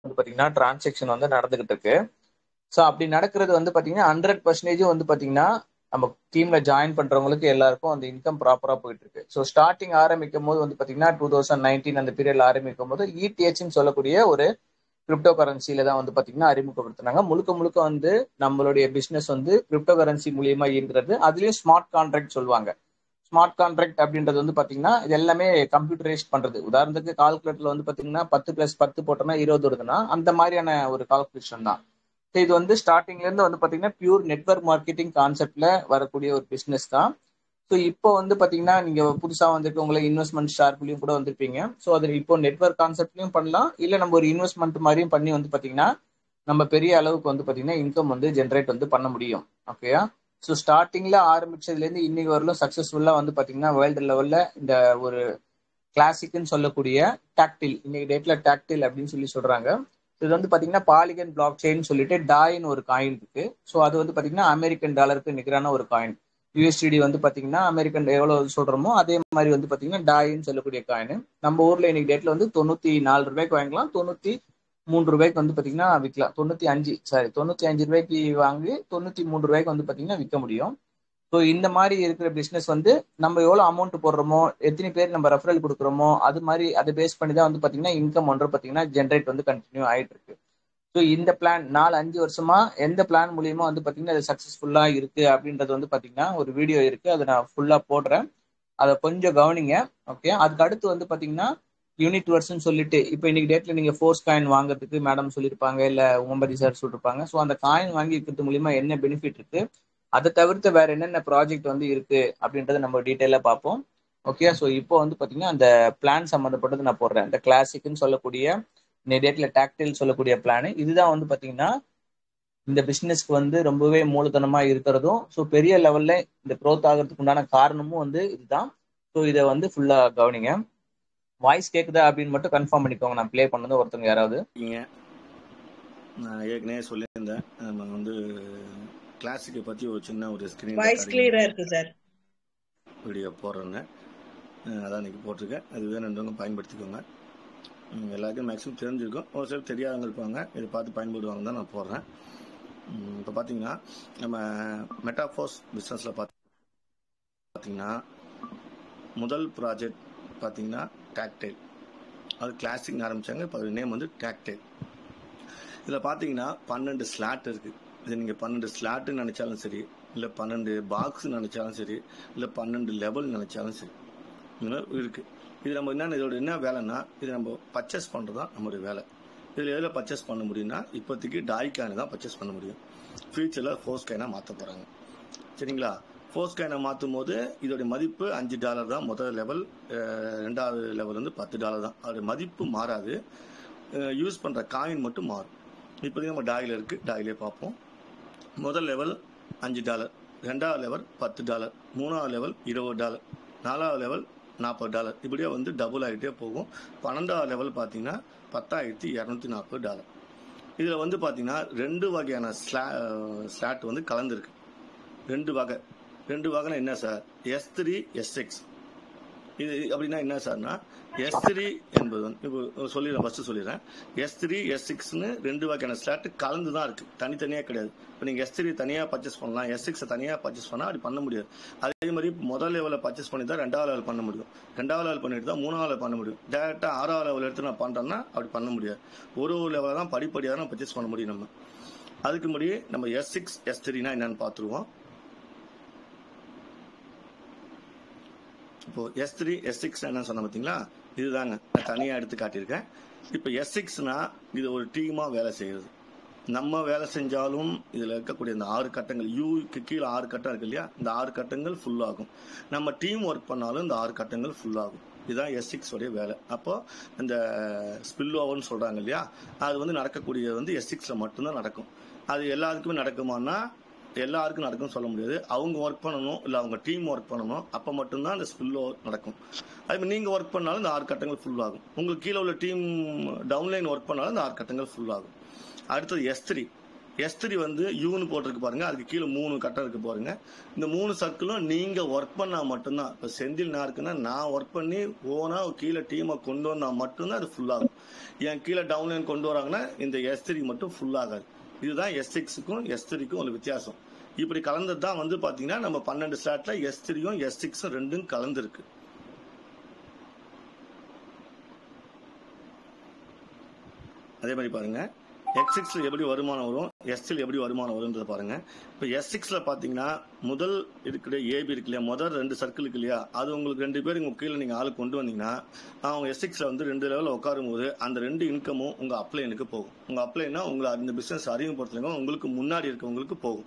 வந்து பாத்தீங்கன்னா டிரான்சாக்ஷன் வந்து நடந்துகிட்டு இருக்கு. ஸோ அப்படி நடக்கிறது வந்து பாத்தீங்கன்னா 100% வந்து பாத்தீங்கன்னா நம்ம டீம்ல ஜாயின் பண்றவங்களுக்கு எல்லாருக்கும் அந்த இன்கம் ப்ராப்பரா போயிட்டு இருக்கு. ஸோ ஸ்டார்டிங் ஆரம்பிக்கும் போது வந்து பாத்தீங்கன்னா 2019 அந்த பீரியட்ல ஆரம்பிக்கும் போது இடிஹெச்னு சொல்லக்கூடிய ஒரு கிரிப்டோ கரன்சில தான் வந்து பாத்தீங்கன்னா அறிமுகப்படுத்தினாங்க. முழுக்க முழுக்க வந்து நம்மளுடைய பிசினஸ் வந்து கிரிப்டோ கரன்சி மூலியமா இயங்குறது. அதுலயும் ஸ்மார்ட் கான்ட்ராக்ட் சொல்லுவாங்க. ஸ்மார்ட் கான்ட்ராக்ட் அப்படின்றது வந்து பாத்தீங்கன்னா இது எல்லாமே கம்ப்யூட்டரைஸ் பண்றது. உதாரணத்துக்கு கால்குலேட்டர்ல வந்து பாத்தீங்கன்னா 10+10 போட்டோம்னா 20 வருதுன்னா அந்த மாதிரியான ஒரு கால்குலேஷன் தான். இது வந்து ஸ்டார்டிங்ல இருந்து வந்து பாத்தீங்கன்னா பியூர் நெட்வொர்க் மார்க்கெட்டிங் கான்செப்ட்ல வரக்கூடிய ஒரு பிசினஸ் தான். ஸோ இப்போ வந்து பாத்தீங்கன்னா நீங்க புதுசா வந்துட்டு உங்களை இன்வெஸ்ட்மெண்ட் ஷார்ப்லயும் கூட வந்திருப்பீங்க. ஸோ அது இப்போ நெட்வொர்க் கான்செப்ட்லயும் பண்ணலாம், இல்ல நம்ம ஒரு இன்வெஸ்ட்மெண்ட் மாதிரியும் பண்ணி வந்து பாத்தீங்கன்னா நம்ம பெரிய அளவுக்கு வந்து பாத்தீங்கன்னா இன்கம் வந்து ஜென்ரேட் வந்து பண்ண முடியும். ஓகேயா? ஸோ ஸ்டார்டிங்ல ஆரம்பிச்சதுல இருந்து இன்னைக்கு வரலும் சக்சஸ்ஃபுல்லா வந்து பாத்தீங்கன்னா வேர்ல்டு லெவல்ல இந்த ஒரு கிளாசிக்னு சொல்லக்கூடிய டாக்டில், இன்னைக்கு டேட்ல டாக்டில் அப்படின்னு சொல்லி சொல்றாங்க. இது வந்து பாத்தீங்கன்னா பாலிகன் பிளாக் செயின் சொல்லிட்டு டாயின்னு ஒரு காயின் இருக்கு. ஸோ அது வந்து பாத்தீங்கன்னா அமெரிக்கன் டாலருக்கு நிகரான ஒரு காயின். யூஎஸ்டிடி வந்து பாத்தீங்கன்னா அமெரிக்கன் எவ்வளவு சொல்றோமோ அதே மாதிரி வந்து பாத்தீங்கன்னா டாயின்னு சொல்லக்கூடிய காயின் நம்ம ஊர்ல இன்னைக்கு டேட்ல வந்து 94 ரூபாய்க்கு வாங்கலாம், 93 ரூபாய்க்கு வந்து பாத்தீங்கன்னா விற்கலாம். 95 ரூபாய்க்கு வாங்கி 93 ரூபாய்க்கு வந்து பாத்தீங்கன்னா விற்க முடியும். ஸோ இந்த மாதிரி இருக்கிற பிசினஸ் வந்து நம்ம எவ்வளவு அமௌண்ட் போடுறோமோ, எத்தனை பேர் நம்ம ரெஃபரல் கொடுக்குறோமோ, அது மாதிரி அதை பேஸ் பண்ணி தான் வந்து பாத்தீங்கன்னா இன்கம் ஒன்று பாத்தீங்கன்னா ஜென்ரேட் வந்து கண்டினியூ ஆயிட்டு இருக்கு. ஸோ இந்த பிளான் 4-5 வருஷமா எந்த பிளான் மூலியமா வந்து பாத்தீங்கன்னா அது சக்சஸ்ஃபுல்லா இருக்கு அப்படின்றது வந்து பாத்தீங்கன்னா ஒரு வீடியோ இருக்கு, அதை நான் ஃபுல்லா போடுறேன். அதை கொஞ்சம் கவனிங்க. ஓகே, அதுக்கு அடுத்து வந்து பாத்தீங்கன்னா யூனிட் வர்ஸ்ன்னு சொல்லிட்டு இப்போ இன்னைக்கு டேட்ல நீங்க ஃபோர்ஸ் காயின் வாங்குறதுக்கு மேடம் சொல்லியிருப்பாங்க, இல்ல ஓம்பதி சார் சொல்லிருப்பாங்க. ஸோ அந்த காயின் வாங்கி இருக்கிறது மூலியமா என்ன பெனிஃபிட் இருக்கு, அதை தவிர்த்து வேற என்னென்ன ப்ராஜெக்ட் வந்து இருக்கு அப்படின்றத நம்ம டீட்டெயிலாக பார்ப்போம். ஓகே, ஸோ இப்போ வந்து பார்த்தீங்கன்னா அந்த பிளான் சம்மந்தப்பட்டது நான் போடுறேன். இந்த கிளாசிக்னு சொல்லக்கூடிய இந்த டேட்ல டாக்டைல் சொல்லக்கூடிய பிளான் இதுதான் வந்து பார்த்தீங்கன்னா இந்த பிசினஸ்க்கு வந்து ரொம்பவே மூலதனமா இருக்கிறதும், ஸோ பெரிய லெவல்ல இந்த க்ரோத் ஆகிறதுக்கு உண்டான காரணமும் வந்து இதுதான். ஸோ இதை வந்து ஃபுல்லா கவனிங்க. வாய்ஸ் கேக்குதா அப்படின்னு மட்டும் கன்ஃபார்ம் பண்ணிக்கோங்க. நான் ப்ளே பண்ணது ஒருத்தவங்க யாராவது. நான் ஏற்கனவே சொல்லியிருந்தேன், நம்ம வந்து கிளாசிக்கை பற்றி ஒரு சின்ன ஒரு ஸ்க்ரீன் வாய்ஸ் கிளியரா இருக்கு சார். வீடியோ போடுறேன்னு அதான் இன்னைக்கு போட்டிருக்கேன். அது வேணுன்றவங்க பயன்படுத்திக்கோங்க. எல்லாருக்கும் மேக்ஸிமம் தெரிஞ்சிருக்கும், ஒரு சில தெரியாதவங்க இருப்பாங்க, இதை பார்த்து பயன்படுவாங்க தான் நான் போடுறேன். இப்போ பார்த்தீங்கன்னா நம்ம மெட்டாஃபோர்ஸ் பிஸ்னஸில் பார்த்தீங்கன்னா முதல் ப்ராஜெக்ட் பார்த்தீங்கன்னா டாக்டைல். அது கிளாசிக் ஆரம்பித்தாங்க, இப்போ அது நேம் வந்து டாக்டைல். இதில் பார்த்தீங்கன்னா 12 ஸ்லாட் இருக்குது. இது நீங்கள் 12 ஸ்லாட்டுன்னு நினச்சாலும் சரி, இல்லை 12 பாக்ஸ் நினச்சாலும் சரி, இல்லை 12 லெவல் நினச்சாலும் சரி, இருக்குது. இது நம்ம என்னென்ன, இதோட என்ன வேலைன்னா, இது நம்ம பர்ச்சேஸ் பண்ணுறது தான் நம்மளுடைய வேலை. இதில் எதில் பர்ச்சேஸ் பண்ண முடியும்னா, இப்போதைக்கு டாய் காயினை தான் பர்ச்சேஸ் பண்ண முடியும். ஃபியூச்சரில் ஃபோர்ஸ் காயினாக மாற்ற போகிறாங்க. சரிங்களா? ஃபோர்ஸ் காயினை மாற்றும் போது இதோடைய மதிப்பு $5 தான் முதல் லெவல், ரெண்டாவது லெவல் வந்து $10 தான். அதோடைய மதிப்பு மாறாது, யூஸ் பண்ணுற காயின் மட்டும் மாறும். இப்போதைக்கு நம்ம டாயில் இருக்குது, டாயிலே பார்ப்போம். முதல் லெவல் $5, ரெண்டாவது லெவல் $10, மூணாவது லெவல் $20, நாலாவது லெவல் $40, இப்படியே வந்து டபுள் ஆகிட்டே போகும். 12வது லெவல் பார்த்தீங்கன்னா $10,240. இதில் வந்து பார்த்தீங்கன்னா 2 வகையான ஸ்லாட் வந்து கலந்துருக்கு. 2 வகைனா என்ன சார்? S3 S6. இது அப்படின்னா என்ன சார்னா, S3 என்பது வந்து இப்போ ஃபர்ஸ்ட் சொல்லிடுறேன். S3 S6ன்னு 2 வகையான ஸ்லாட் கலந்து தான் இருக்கு, தனித்தனியாக கிடையாது. இப்போ நீங்கள் S3 தனியாக பர்ச்சேஸ் பண்ணலாம், S6 தனியாக பர்ச்சேஸ் பண்ணால் அப்படி பண்ண முடியாது. அதே மாதிரி முதல் லெவலில் பர்ச்சேஸ் பண்ணி தான் 2வது லெவல் பண்ண முடியும், 2வது லெவல் பண்ணிட்டு தான் 3வது லெவல் பண்ண முடியும். டேரெக்டாக 6வது லெவல் எடுத்து நான் பண்ணுறேன்னா அப்படி பண்ண முடியாது. ஒரு லெவலில் தான் படிப்படியாக தான் பர்ச்சேஸ் பண்ண முடியும். அதுக்கு முன்னாடி நம்ம S6 S3னா என்னன்னு பார்த்துருவோம். இப்போ S3 S6 என்ன சொன்ன பார்த்தீங்களா, இதுதாங்க நான் தனியாக எடுத்து காட்டியிருக்கேன். இப்போ S6னா இது ஒரு டீமாக வேலை செய்யுது. நம்ம வேலை செஞ்சாலும் இதில் இருக்கக்கூடிய இந்த 6 கட்டங்கள், யூக்கு கீழே 6 கட்டம் இருக்கு இல்லையா, இந்த 6 கட்டங்கள் ஃபுல் ஆகும். நம்ம டீம் ஒர்க் பண்ணாலும் இந்த 6 கட்டங்கள் ஃபுல் ஆகும். இதுதான் S6 உடைய வேலை. அப்போ இந்த ஸ்பில் ஓவர்னு சொல்றாங்க இல்லையா, அது வந்து நடக்கக்கூடியது வந்து S6ல மட்டும்தான் நடக்கும். அது எல்லாருக்குமே நடக்குமானா எல்லாருக்கும் நடக்கும்னு சொல்ல முடியாது. அவங்க ஒர்க் பண்ணணும், இல்லை அவங்க டீம் ஒர்க் பண்ணணும், அப்போ மட்டும்தான் அந்த ஸ்பில் ஓவர் நடக்கும். அதுமாதிரி நீங்கள் ஒர்க் பண்ணாலும் இந்த 6 கட்டங்கள் ஃபுல் ஆகும். உங்களுக்கு கீழே உள்ள டீம் டவுன்லைன் ஒர்க் பண்ணாலும் இந்த 6 கட்டங்கள் ஃபுல் ஆகும். அடுத்தது S3. S3 வந்து யூன்னு போட்டிருக்கு பாருங்க, அதுக்கு கீழே 3 கட்டம் இருக்கு பாருங்க. இந்த 3 சர்க்கிளும் நீங்க ஒர்க் பண்ணா மட்டும்தான். இப்போ செந்தில் நான் இருக்குன்னா நான் ஒர்க் பண்ணி ஓனா கீழே டீமை கொண்டு வந்தா மட்டும்தான் அது ஃபுல் ஆகும். என் கீழே டவுன்லைன் கொண்டு வராங்கன்னா இந்த S3 மட்டும் ஃபுல் ஆகாது. இதுதான் S6க்கும் S3க்கும் ஒரு வித்தியாசம். இப்படி கலந்தது தான் வந்து பாத்தீங்கன்னா நம்ம 12 ஸ்லாட்ல S3யும் S6ம் ரெண்டும் கலந்துருக்கு. அதே மாதிரி பாருங்க, X6ல எப்படி வருமானம் வரும், S3ல எப்படி வருமானம் வரும்ன்றத பாருங்க. இப்போ S6ல பாத்தீங்கன்னா முதல் இருக்கிற ஏபி இருக்கு இல்லையா, முதல் 2 சர்க்கிள் இருக்கு இல்லையா, அது உங்களுக்கு 2 பேர் உங்க கீழே நீங்க ஆளு கொண்டு வந்தீங்கன்னா அவங்க S6ல வந்து 2 லெவலில் உட்காரும் போது அந்த 2 இன்கமும் உங்க அப்ளைனுக்கு போகும். உங்க அப்ளைனா உங்களை அந்த பிசினஸ் அறிமுகப்படுத்துறவங்க உங்களுக்கு முன்னாடி இருக்கவங்களுக்கு போகும்.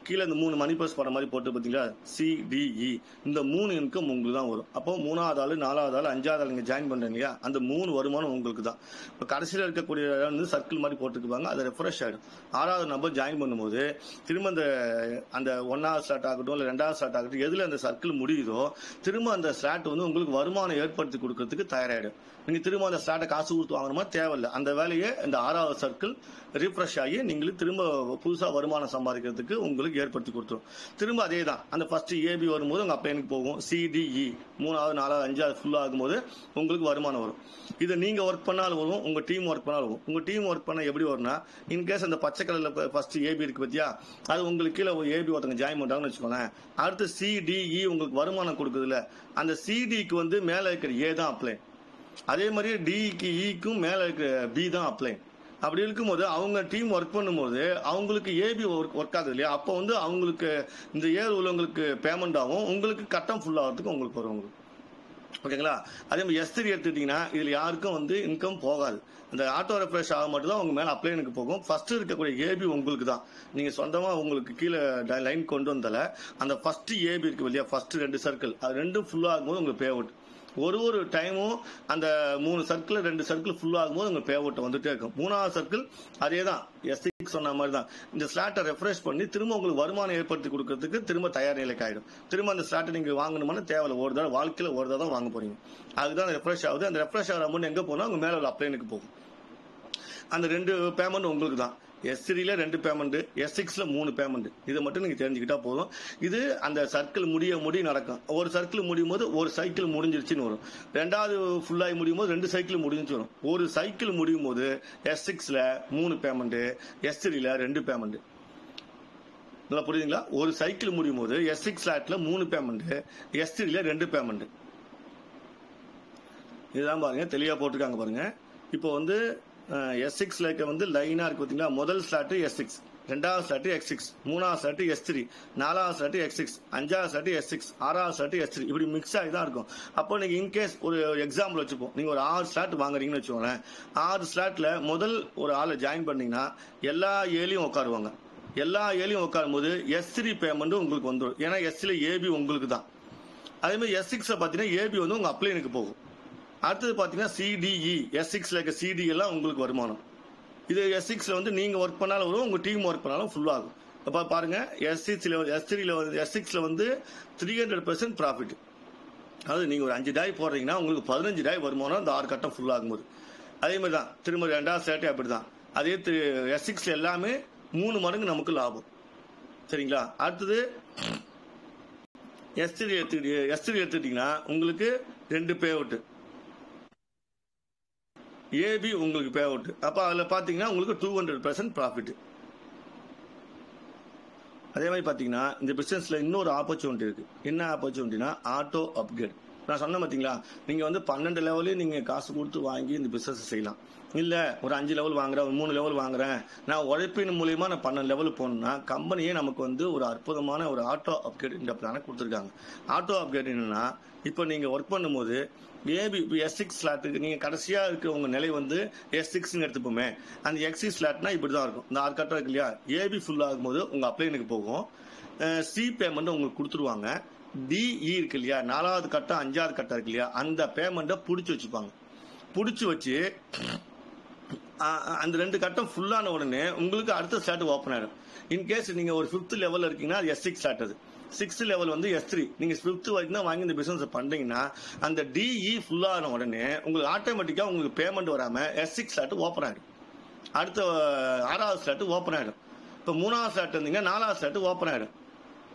கீழே இந்த 3 மணி பர்ஸ் படம் மாதிரி போட்டு பார்த்தீங்களா, CDE, இந்த 3 இன்கம் உங்களுக்கு தான் வரும். அப்போ 3வது ஆள் 4வது ஆள் 5வது ஆள் நீங்க ஜாயின் பண்றீங்க இல்லையா, அந்த 3 வருமானம் உங்களுக்கு தான். இப்போ கடைசியில் இருக்கக்கூடிய வந்து சர்க்கிள் மாதிரி போட்டுக்குவாங்க, அது ரெஃப்ரெஷ் ஆயிடும். 6வது நம்பர் ஜாயின் பண்ணும்போது திரும்ப அந்த 1வது ஸ்லாட் ஆகட்டும் இல்லை 2வது ஸ்லாட் ஆகட்டும், எதுல அந்த சர்க்கிள் முடியுதோ திரும்ப அந்த ஸ்லாட் வந்து உங்களுக்கு வருமானம் ஏற்படுத்தி கொடுக்கறதுக்கு தயாராயிடும். நீங்க திரும்ப அந்த ஸ்லாட்டை காசு கொடுத்து வாங்கணுமா தேவையில்லை. அந்த வேலையை இந்த 6வது சர்க்கிள் ரிஃப்ரெஷ் ஆகி நீங்களுக்கு திரும்ப புதுசா வருமானம் சம்பாதிக்கிறதுக்கு உங்களுக்கு ஏற்படுத்தி கொடுத்துரும். திரும்ப அதே தான், அந்த ஃபர்ஸ்ட் ஏபி வரும்போது உங்க அப்ளைனுக்கு போகும், CDE 3வது 4வது 5வது ஃபுல் ஆகும்போது உங்களுக்கு வருமானம் வரும். இதை நீங்க ஒர்க் பண்ணாலும் வரும், உங்க டீம் ஒர்க் பண்ணாலும் வரும். உங்க டீம் ஒர்க் பண்ண எப்படி வரும்னா, இன்கேஸ் அந்த பச்சை கலர்ல ஃபர்ஸ்ட் ஏபி இருக்கு பத்தியா, அது உங்களுக்கு கீழே ஏபி ஒருத்தங்க ஜாயின் பண்றாங்கன்னு வச்சுக்கோங்களேன். அடுத்து CDE உங்களுக்கு வருமானம் கொடுக்குதுல, அந்த CDக்கு வந்து மேல இருக்கிற ஏ தான் அப்ளை. அதே மாதிரி டிக்கு இக்கும் மேல இருக்கிற பி தான் அப்ளை. அப்படி இருக்கும்போது அவங்க டீம் ஒர்க் பண்ணும்போது அவங்களுக்கு ஏபி ஒர்க் ஆகுது இல்லையா, அப்போ வந்து அவங்களுக்கு இந்த ஏர் உள்ளவங்களுக்கு பேமெண்ட் ஆகும், உங்களுக்கு கட்டம் ஃபுல் ஆகிறதுக்கு உங்களுக்கு வரும் உங்களுக்கு. ஓகேங்களா? அதே மாதிரி S3 எடுத்துட்டீங்கன்னா இதுல யாருக்கும் வந்து இன்கம் போகாது. அந்த ஆட்டோ ரெஃப்ரெஷ் ஆக மட்டும் தான் உங்க மேல அப்ளைனுக்கு போகும். ஃபர்ஸ்ட் இருக்கக்கூடிய ஏபி உங்களுக்கு தான். நீங்க சொந்தமா உங்களுக்கு கீழே லைன் கொண்டு வந்தால அந்த ஃபர்ஸ்ட் ஏபி இருக்கு இல்லையா, ஃபர்ஸ்ட் 2 சர்க்கிள், அது ரெண்டும் ஃபுல் ஆகும்போது உங்களுக்கு பே அவுட். ஒரு டைமும் அந்த 3 சர்க்கிள் 2 சர்க்கிள் ஃபுல் ஆகும்போது உங்க பே அவுட் வந்துட்டே இருக்கும். 3வது சர்க்கிள் அதே தான், S6 சொன்ன மாதிரி தான். இந்த ஸ்லாட்டை ரெஃப்ரெஷ் பண்ணி திரும்ப உங்களுக்கு வருமானம் ஏற்படுத்தி கொடுக்கறதுக்கு திரும்ப தயார் நிலைக்கு ஆயிடும். திரும்ப அந்த ஸ்லாட்டை நீங்க வாங்கணும்னா தேவையில்ல, ஒரு தடவை வாழ்க்கையில ஒரு தடவை தான் வாங்க போறீங்க. அதுதான் ரெஃப்ரெஷ் ஆகுது. அந்த ரெஃப்ரெஷ் ஆகிற அமௌண்ட் எங்க போனா உங்க மேல உள்ள அப்ளைனுக்கு போகும். அந்த 2 பேமெண்ட் உங்களுக்கு தான். S3ல 2 பேமெண்ட், S6ல 3 பேமெண்ட். இதை மட்டும் நீங்க தெரிஞ்சுக்கிட்டா போதும். இது அந்த சர்க்கிள் முடிய நடக்கும். ஒரு சர்க்கிள் முடியும் போது ஒரு சைக்கிள் முடிஞ்சிருச்சுன்னு வரும். 2வது ஃபுல்லாகி முடியும் போது 2 சைக்கிள் முடிஞ்சு வரும். ஒரு சைக்கிள் முடியும் போது S6ல 3 பேமெண்ட், S3ல 2 பேமெண்ட். நல்லா புரியுதுங்களா? ஒரு சைக்கிள் முடியும் போது S6 ஸ்லாட்ல 3 பேமெண்ட், S3ல 2 பேமெண்ட். இதுதான் பாருங்க, தெளிவா போட்டிருக்காங்க பாருங்க. இப்போ வந்து S6ல வந்து லைனா இருக்கு பாத்தீங்களா, முதல் ஸ்லாட் S6, 2வது ஸ்லாட் X6, 3வது ஸ்லாட் S3, 4வது ஸ்லாட் X6, 5வது ஸ்லாட் S6, 6வது ஸ்லாட் S3, இப்படி மிக்ஸ் ஆகி தான் இருக்கும். அப்போ நீங்க இன்கேஸ் ஒரு எக்ஸாம்பிள் வச்சுப்போம், நீங்க ஒரு 6 ஸ்லாட் வாங்குறீங்கன்னு வச்சுக்கோங்களேன். 6 ஸ்லாட்ல முதல் ஒரு ஆளை ஜாயின் பண்ணீங்கன்னா எல்லா ஏலியும் உட்காருவாங்க. எல்லா ஏலியும் உட்காரும் போது S3 பேமெண்ட் உங்களுக்கு வந்துடும். ஏன்னா S3ல ஏபி உங்களுக்கு தான். அதே மாதிரி S6ல பாத்தீங்கன்னா ஏபி வந்து உங்க அப்ளைனுக்கு போகும். அடுத்தது பாத்தீங்கன்னா CDE, S6ல இருக்க CDE எல்லாம் உங்களுக்கு வருமானம். இது S6ல வந்து நீங்க ஒர்க் பண்ணாலும் வரும், உங்க டீம் ஒர்க் பண்ணாலும் ஃபுல் ஆகும். அப்ப பாருங்க, S6ல வந்து 300% ப்ராஃபிட். அதாவது நீங்க ஒரு 5 டாய் போடுறீங்கன்னா உங்களுக்கு 15 டாய் வருமானம் அந்த 6 கட்டம் ஃபுல் ஆகும்போது. அதே மாதிரி தான் திரும்ப 2வது ஸ்லாட்டே அப்படிதான். அதே S6ல எல்லாமே 3 மடங்கு நமக்கு லாபம். சரிங்களா? அடுத்தது S3 எடுத்துட்டீங்கன்னா உங்களுக்கு 2 பே அவுட், ஏபி உங்களுக்கு பே அவுட். அப்ப அதுல பாத்தீங்கன்னா உங்களுக்கு 200% ப்ராஃபிட். அதே மாதிரி பாத்தீங்கன்னா இந்த பிசினஸ்ல இன்னொரு ஆப்பர்ச்சுனிட்டி இருக்கு. என்ன ஆப்பர்ச்சுனிட்டினா ஆட்டோ அப்கிரேட். நான் சொன்ன பாத்தீங்களா, நீங்க வந்து 12 லெவலையும் நீங்க காசு கொடுத்து வாங்கி இந்த பிசினஸ் செய்யலாம். இல்ல ஒரு 5 லெவல் வாங்குறேன், ஒரு 3 லெவல் வாங்குறேன், நான் உழைப்பின் மூலியமா நான் 12 லெவல் போகணும்னா கம்பெனியே நமக்கு வந்து ஒரு அற்புதமான ஒரு ஆட்டோ அப்கிரேட் இந்த பிளான கொடுத்துருக்காங்க. ஆட்டோ அப்கிரேட் என்னன்னா, இப்போ நீங்க ஒர்க் பண்ணும்போது ஏபி S6 ஸ்லாட்டுக்கு நீங்க கடைசியா இருக்க உங்க நிலை வந்து S6 எடுத்துப்போமே, அந்த X6 ஸ்லாட்னா இப்படிதான் இருக்கும். இந்த 6 கட்டம் இருக்கு இல்லையா, ஏபி ஃபுல் ஆகும்போது உங்க அப்ளைனுக்கு போகும். C பேமெண்ட் உங்களுக்கு கொடுத்துருவாங்க. DE இருக்கு இல்லையா, 4வது கட்டம் 5வது கட்டம் இருக்கு இல்லையா, அந்த பேமெண்ட்டை புடிச்சு வச்சுப்பாங்க. புடிச்சு வச்சு அந்த 2 கட்டம் ஃபுல்லான உடனே உங்களுக்கு அடுத்த ஸ்லாட் ஓப்பன் ஆயிடும். இன்கேஸ் நீங்க ஒரு 5th லெவல் இருக்கீங்கன்னா அது S6 ஸ்லாட், அது 6th லெவல் வந்து S3. நீங்க 5th வரைக்கும் தான் வாங்கி இந்த பிசினஸ் பண்றீங்கன்னா அந்த DE ஃபுல்லான உடனே உங்களுக்கு ஆட்டோமேட்டிக்கா உங்களுக்கு பேமெண்ட் வராம S6 ஸ்லாட் ஓப்பன் ஆயிடும். அடுத்த 6வது ஸ்லாட் ஓப்பன் ஆயிடும். இப்போ 3வது ஸ்லாட் இருந்தீங்க 4வது ஸ்லாட் ஓப்பன் ஆகிடும்.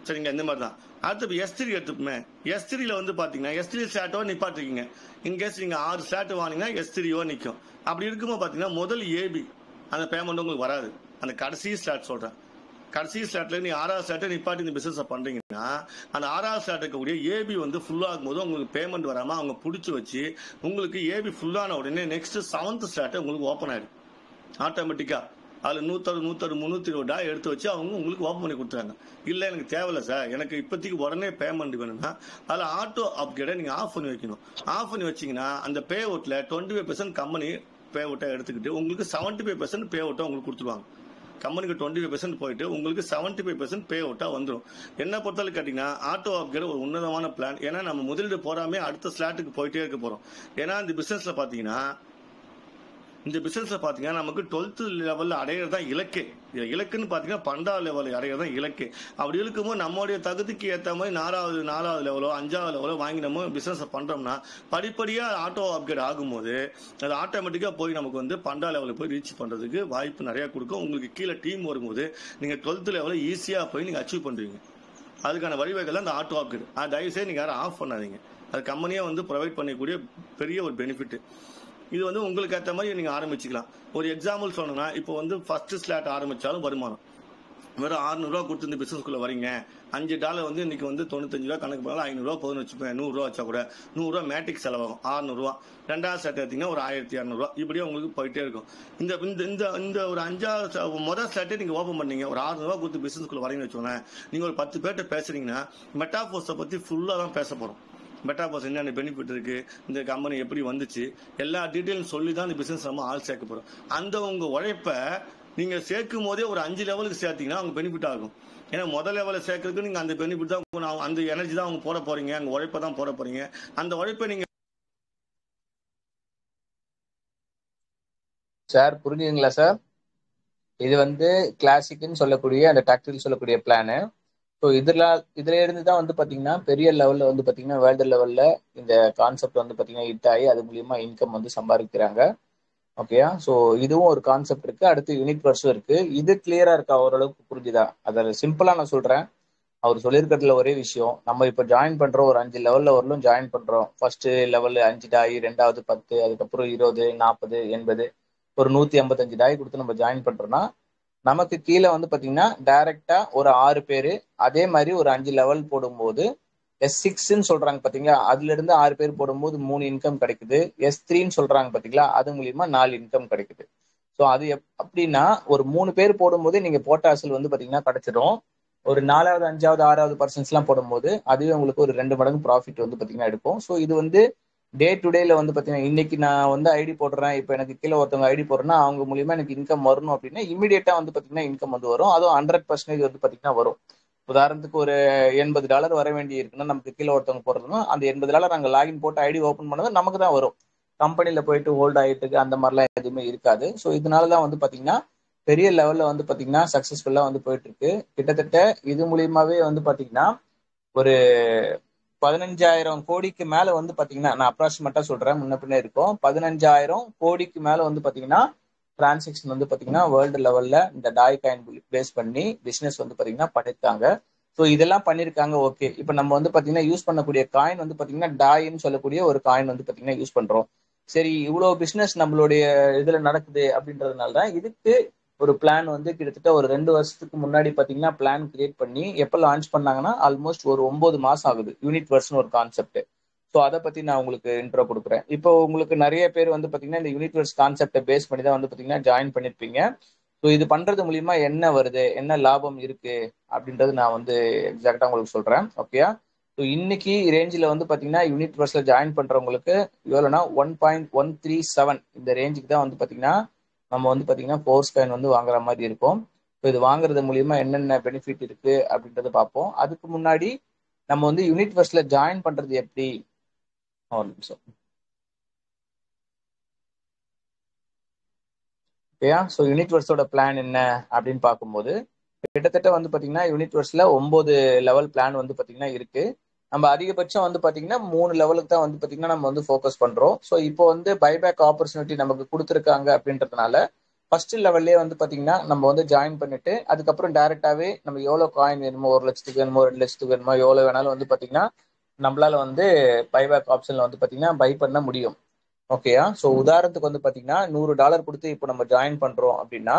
சரிங்க, இந்த மாதிரி தான். அடுத்து இப்போ S3 எடுத்துப்போமே. S3ல வந்து பார்த்தீங்கன்னா S3 ஸ்லாட்டோ நிப்பாட்டிருக்கீங்க. இன்கேஸ் நீங்கள் 6 ஸ்லாட் வாங்கினீங்கன்னா S3ஓ நிற்கும். அப்படி இருக்கும்போது பார்த்தீங்கன்னா முதல் AB அந்த பேமெண்ட் உங்களுக்கு வராது. அந்த கடைசி ஸ்லாட் சொல்கிறேன். கடைசி ஸ்லாட்ல நீ 6வது ஸ்லாட்டை நிப்பாட்டி இந்த பிசினஸ் பண்றீங்கன்னா அந்த 6வது ஸ்லாட் இருக்கக்கூடிய AB வந்து ஃபுல் ஆகும்போது உங்களுக்கு பேமெண்ட் வராம அவங்க பிடிச்சி வச்சு உங்களுக்கு AB ஃபுல்லான உடனே நெக்ஸ்ட் 7th ஸ்லாட் உங்களுக்கு ஓப்பன் ஆயிடும் ஆட்டோமேட்டிக்கா. அதில் 160, 160, 320 எடுத்து வச்சு அவங்க உங்களுக்கு ஓப்பன் பண்ணி கொடுத்துறாங்க. இல்லை எனக்கு தேவையில்ல சார், எனக்கு இப்போதைக்கு உடனே பேமெண்ட் வேணும்னா அதில் ஆட்டோ அப்கிரேடை நீங்கள் ஆஃப் பண்ணி வைக்கணும். ஆஃப் பண்ணி வச்சிங்கன்னா அந்த பே அவுட்டில் 25% கம்பெனி பே அவுட்டை எடுத்துக்கிட்டு உங்களுக்கு 75% பே அவுட்டை உங்களுக்கு கொடுத்துருவாங்க. கம்பெனிக்கு 25% போயிட்டு உங்களுக்கு 75% பே அவுட்டா வந்துடும். என்ன பொறுத்தவரை கேட்டீங்கன்னா ஆட்டோ அப்கிரேட் ஒரு உன்னதமான பிளான். ஏன்னா நம்ம முதலீடு போறாமே அடுத்த ஸ்லாட்டுக்கு போயிட்டே இருக்க போறோம். ஏன்னா இந்த பிசினஸ்ல பாத்தீங்கன்னா நமக்கு 12th லெவல்ல அடையிறதான் இலக்கு. இலக்குன்னு பாத்தீங்கன்னா 12வது லெவல் அடையிறதான் இலக்கு. அப்படி இருக்கும்போது நம்மளுடைய தகுதிக்கு ஏற்ற மாதிரி 4வது லெவலோ 5வது லெவலோ வாங்கி நம்ம பிசினஸ் பண்றோம்னா படிப்படியா ஆட்டோ அப்கிரேட் ஆகும்போது அது ஆட்டோமேட்டிக்கா போய் நமக்கு வந்து 12வது லெவலில் போய் ரீச் பண்றதுக்கு வாய்ப்பு நிறைய கொடுக்கும். உங்களுக்கு கீழே டீம் வரும்போது நீங்க 12th லெவலில் ஈஸியா போய் நீங்க அச்சீவ் பண்றீங்க. அதுக்கான வழிவகைகள் அந்த ஆட்டோ அப்கிரேட். தயவுசெய்து நீங்க யாரும் ஆஃப் பண்ணாதீங்க. அது கம்பெனியா வந்து ப்ரொவைட் பண்ணக்கூடிய பெரிய ஒரு பெனிஃபிட். இது வந்து உங்களுக்கு ஏற்ற மாதிரி நீங்க ஆரம்பிச்சுக்கலாம். ஒரு எக்ஸாம்பிள் சொல்லணும்னா இப்போ வந்து ஃபர்ஸ்ட் ஸ்லாட் ஆரம்பிச்சாலும் வருமானம் வெறும் 600 ரூபா கொடுத்து இந்த பிசினஸ்குள்ள வரீங்க. $5 வந்து இன்னைக்கு வந்து 95 ரூபா கணக்கு போனாலும் 500 ரூபா போதுன்னு வச்சுப்பேன். 100 ரூபா வச்சா கூட 100 ரூபா மேட்டிக் செலவாகும். 600 ரூபா. 2வது ஸ்லாட் எடுத்தீங்கன்னா ஒரு 1200 ரூபா. இப்படியே உங்களுக்கு போயிட்டே இருக்கும். இந்த ஒரு 5வது முதல் ஸ்லாட்டே நீங்க ஓபன் பண்ணீங்க ஒரு 600 ரூபா கொடுத்து பிசினஸ்குள்ள வரீங்கன்னு வச்சுக்கோங்க. நீங்க ஒரு 10 பேர்ட்ட பேசுறீங்கன்னா மெட்டாஃபோர்ஸை பத்தி ஃபுல்லா தான் பேச போறோம். மெட்டாஃபோர்ஸ் என்னென்ன பெனிஃபிட் இருக்கு, இந்த கம்பெனி எப்படி வந்துச்சு, எல்லா டீட்டெயிலும் சொல்லி தான் இந்த பிசினஸ் நம்ம ஆள் சேர்க்க போறோம். அந்த உங்க உழைப்பை நீங்க சேர்க்கும் போதே ஒரு 5 லெவலுக்கு சேர்த்தீங்கன்னா அவங்க பெனிஃபிட் ஆகும். ஏன்னா முதல் லெவலில் சேர்க்கறதுக்கு நீங்க அந்த பெனிஃபிட் தான், அந்த எனர்ஜி தான் அவங்க போட போறீங்க, அங்க உழைப்பை தான் போட போறீங்க. அந்த உழைப்பை நீங்க சார் புரிஞ்சுதுங்களா சார்? இது வந்து கிளாசிக்னு சொல்லக்கூடிய அந்த டாக்டில் சொல்லக்கூடிய பிளானு. ஸோ இதுல இருந்து தான் வந்து பாத்தீங்கன்னா பெரிய லெவல்ல வந்து பாத்தீங்கன்னா வேர்ல்டு லெவல்ல இந்த கான்செப்ட் வந்து பாத்தீங்கன்னா ஹிட் ஆகி அது மூலியமா இன்கம் வந்து சம்பாதிக்கிறாங்க. ஓகேயா? ஸோ இதுவும் ஒரு கான்செப்ட் இருக்கு. அடுத்து யூனிட் வர்ஸும் இருக்கு. இது கிளியரா இருக்கா? ஓரளவுக்கு புரிஞ்சுதா? அதை சிம்பிளா நான் சொல்றேன். அவர் சொல்லியிருக்கிறதுல ஒரே விஷயம், நம்ம இப்போ ஜாயின் பண்றோம், ஒரு 5 லெவல்ல வரலும் ஜாயின் பண்றோம். ஃபர்ஸ்ட் லெவல் 5 டாய், 2வது 10, அதுக்கப்புறம் 20, 40, 80, ஒரு 155 டாய் கொடுத்து நம்ம ஜாயின் பண்றோம்னா நமக்கு கீழே வந்து பாத்தீங்கன்னா டைரக்டா ஒரு 6 பேரு அதே மாதிரி ஒரு 5 லெவல் போடும்போது S6ன்னு சொல்றாங்க பாத்தீங்களா, அதுல இருந்து 6 பேர் போடும்போது 3 இன்கம் கிடைக்குது. S3ன்னு சொல்றாங்க பாத்தீங்களா, அது மூலியமா 4 இன்கம் கிடைக்குது. ஸோ அது அப்படின்னா ஒரு 3 பேர் போடும்போது நீங்க போட்ட அசல் வந்து பாத்தீங்கன்னா கிடைச்சிடும். ஒரு 4வது 5வது 6வது பர்சன்ஸ் எல்லாம் போடும்போது அதுவே உங்களுக்கு ஒரு 2 மடங்கு ப்ராஃபிட் வந்து பாத்தீங்கன்னா எடுக்கும். ஸோ இது வந்து டே டு டேல வந்து பாத்தீங்கன்னா இன்னைக்கு நான் வந்து ஐடி போடுறேன், இப்போ எனக்கு கீழே ஒருத்தவங்க ஐடி போடுறேன்னா அவங்க மூலியமா எனக்கு இன்கம் வரணும் அப்படின்னா இமீடியட்டா வந்து பாத்தீங்கன்னா இன்கம் வந்து வரும். அதுவும் 100% வந்து பாத்தீங்கன்னா வரும். உதாரணத்துக்கு ஒரு $80 வர வேண்டி இருக்குன்னா நமக்கு கீழே ஒருத்தவங்க போடுறதுன்னா அந்த $80 அங்கே லாகின் போட்டு ஐடி ஓப்பன் பண்ணது நமக்கு தான் வரும். கம்பெனில போயிட்டு ஹோல்ட் ஆகிட்டு அந்த மாதிரிலாம் எதுவுமே இருக்காது. ஸோ இதனாலதான் வந்து பாத்தீங்கன்னா பெரிய லெவல்ல வந்து பாத்தீங்கன்னா சக்சஸ்ஃபுல்லா வந்து போயிட்டு இருக்கு. கிட்டத்தட்ட இது மூலியமாவே வந்து பாத்தீங்கன்னா ஒரு 15,000 கோடிக்கு மேல வந்து பாத்தீங்கன்னா, நான் அப்ராக்சிமேட்டா சொல்றேன், முன்ன பின்ன இருக்கும், 15,000 கோடிக்கு மேல வந்து பாத்தீங்கன்னா டிரான்சாக்ஷன் வந்து பாத்தீங்கன்னா வேர்ல்டு லெவல்ல இந்த டாய் காயின் பேஸ் பண்ணி பிசினஸ் வந்து பாத்தீங்கன்னா பண்ணிருக்காங்க. ஸோ இதெல்லாம் பண்ணிருக்காங்க. ஓகே, இப்போ நம்ம வந்து பாத்தீங்கன்னா யூஸ் பண்ணக்கூடிய காயின் வந்து பாத்தீங்கன்னா டாயின்னு சொல்லக்கூடிய ஒரு காயின் வந்து பாத்தீங்கன்னா யூஸ் பண்றோம். சரி, இவ்வளவு பிசினஸ் நம்மளுடைய இதுல நடக்குது அப்படின்றதுனால தான் இதுக்கு ஒரு பிளான் வந்து கிட்டத்தட்ட ஒரு 2 வருஷத்துக்கு முன்னாடி பாத்தீங்கன்னா பிளான் கிரியேட் பண்ணி எப்ப லான்ச் பண்ணாங்கன்னா ஆல்மோஸ்ட் ஒரு 9 மாசம் ஆகுது. யூனிட் வர்ஸ்னு ஒரு கான்செப்ட். ஸோ அதை பத்தி நான் உங்களுக்கு இன்ட்ரோ கொடுக்குறேன். இப்போ உங்களுக்கு நிறைய பேர் வந்து பாத்தீங்கன்னா இந்த யூனிட் வர்ஸ் கான்செப்டை பேஸ் பண்ணி தான் வந்து பாத்தீங்கன்னா ஜாயின் பண்ணிருப்பீங்க. ஸோ இது பண்றது மூலியமா என்ன வருது, என்ன லாபம் இருக்கு அப்படின்றது நான் வந்து எக்ஸாக்டா உங்களுக்கு சொல்றேன். ஓகேயா? ஸோ இன்னைக்கு ரேஞ்சில் வந்து பாத்தீங்கன்னா யூனிட் வர்ஸ்ல ஜாயின் பண்றவங்களுக்கு எவ்வளோனா 1.137 இந்த ரேஞ்சுக்கு தான் வந்து பாத்தீங்கன்னா நம்ம வந்து பாத்தீங்கன்னா ஃபோர்ஸ் காயின் வந்து வாங்குற மாதிரி இருக்கும். ஸோ இது வாங்குறது மூலியமா என்னென்ன பெனிஃபிட் இருக்கு அப்படின்றத பார்ப்போம். அதுக்கு முன்னாடி நம்ம வந்து யூனிட் வர்ஸ்ல ஜாயின் பண்றது எப்படி, ஒரு நிமிஷம். ஓகேயா? ஸோ யூனிட் வர்ஸோட பிளான் என்ன அப்படின்னு பார்க்கும்போது கிட்டத்தட்ட வந்து பாத்தீங்கன்னா யூனிட் வர்ஸ்ல 9 லெவல் பிளான் வந்து பாத்தீங்கன்னா இருக்கு. நம்ம அதிகபட்சம் வந்து பாத்தீங்கன்னா 3 லெவலுக்கு தான் வந்து பாத்தீங்கன்னா நம்ம வந்து ஃபோக்கஸ் பண்றோம். ஸோ இப்போ வந்து பைபேக் ஆப்பர்ச்சுனிட்டி நமக்கு கொடுத்துருக்காங்க அப்படின்றதுனால ஃபர்ஸ்ட் லெவல்லே வந்து பாத்தீங்கன்னா நம்ம வந்து ஜாயின் பண்ணிட்டு அதுக்கப்புறம் டைரக்டாவே நம்ம எவ்வளவு காயின் வேணுமோ, 1 லட்சத்துக்கு வேணுமோ, 2 லட்சத்துக்கு வேணுமோ, எவ்வளவு வேணாலும் வந்து பாத்தீங்கன்னா நம்மளால வந்து பைபேக் ஆப்ஷன்ல வந்து பாத்தீங்கன்னா பை பண்ண முடியும். ஓகேயா? ஸோ உதாரணத்துக்கு வந்து பாத்தீங்கன்னா $100 கொடுத்து இப்போ நம்ம ஜாயின் பண்றோம் அப்படின்னா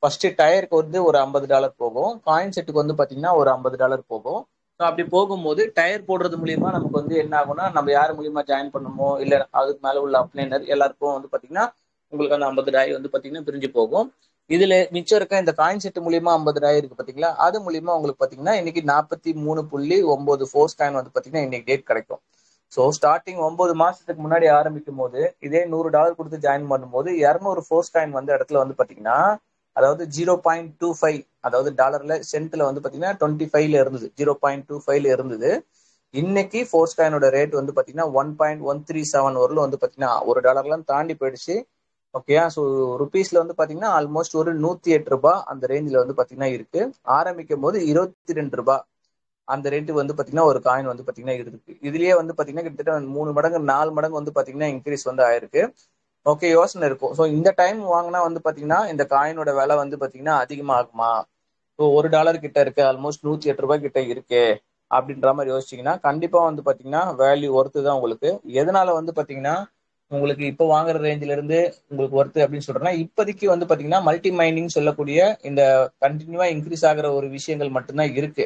ஃபர்ஸ்ட் டயருக்கு வந்து ஒரு $50 போகும், காயின் செட்டுக்கு வந்து பாத்தீங்கன்னா ஒரு $50 போகும். ஸோ அப்படி போகும்போது டயர் போடுறது மூலியமா நமக்கு வந்து என்ன ஆகும்னா, நம்ம யார் மூலியமா ஜாயின் பண்ணணுமோ இல்ல அதுக்கு மேல உள்ள அப்ளைனர் எல்லாருக்கும் வந்து பாத்தீங்கன்னா உங்களுக்கு அந்த 50 டாய் வந்து பாத்தீங்கன்னா பிரிஞ்சு போகும். இதுல மிச்சம் இருக்க இந்த காயின் செட் மூலியமா 50 டாய் இருக்கு பாத்தீங்களா, அது மூலியமா உங்களுக்கு பாத்தீங்கன்னா இன்னைக்கு 43.9 ஃபோர்ஸ் காயின் வந்து பாத்தீங்கன்னா இன்னைக்கு டேட் கிடைக்கும். ஸோ ஸ்டார்டிங் 9 மாசத்துக்கு முன்னாடி ஆரம்பிக்கும் போது இதே $100 கொடுத்து ஜாயின் பண்ணும்போது 200 ஃபோர்ஸ் காயின் வந்து இடத்துல வந்து பாத்தீங்கன்னா, அதாவது 0.25, அதாவது டாலர்ல சென்ட்ல வந்து பாத்தீங்கன்னா 25ல இருந்தது, 0.25ல இருந்தது. இன்னைக்கு ஃபோர்ஸ் காயினோட ரேட் வந்து பாத்தீங்கன்னா 1.137 வரலும் வந்து பாத்தீங்கன்னா $1 தாண்டி போயிடுச்சு. ஓகேயா? ஸோ ருபீஸ்ல வந்து பாத்தீங்கன்னா ஆல்மோஸ்ட் ஒரு $108 அந்த ரேஞ்சில் வந்து பாத்தீங்கன்னா இருக்கு. ஆரம்பிக்கும் போது $22 அந்த ரேட்டு வந்து பாத்தீங்கன்னா ஒரு காயின் வந்து பாத்தீங்கன்னா இருக்கு. இதுலயே வந்து பாத்தீங்கன்னா கிட்டத்தட்ட 3 மடங்கு 4 மடங்கு வந்து பாத்தீங்கன்னா இன்க்ரீஸ் வந்து ஆயிருக்கு. ஓகே, யோசனை இருக்கும். ஸோ இந்த டைம் வாங்கினா வந்து பாத்தீங்கன்னா இந்த காயினோட விலை வந்து பாத்தீங்கன்னா அதிகமாகுமா? ஸோ $1 கிட்ட இருக்கு, ஆல்மோஸ்ட் $108 கிட்ட இருக்கு அப்படின்ற மாதிரி யோசிச்சீங்கன்னா கண்டிப்பா வந்து பாத்தீங்கன்னா வேல்யூ ஒர்த்து தான் உங்களுக்கு. எதனால வந்து பாத்தீங்கன்னா உங்களுக்கு இப்போ வாங்குற ரேஞ்சில இருந்து உங்களுக்கு ஒர்த்து அப்படின்னு சொல்றேன்னா, இப்போதைக்கு வந்து பாத்தீங்கன்னா மல்டி மைனிங் சொல்லக்கூடிய இந்த கண்டினியூவா இன்க்ரீஸ் ஆகிற ஒரு விஷயங்கள் மட்டும்தான் இருக்கு.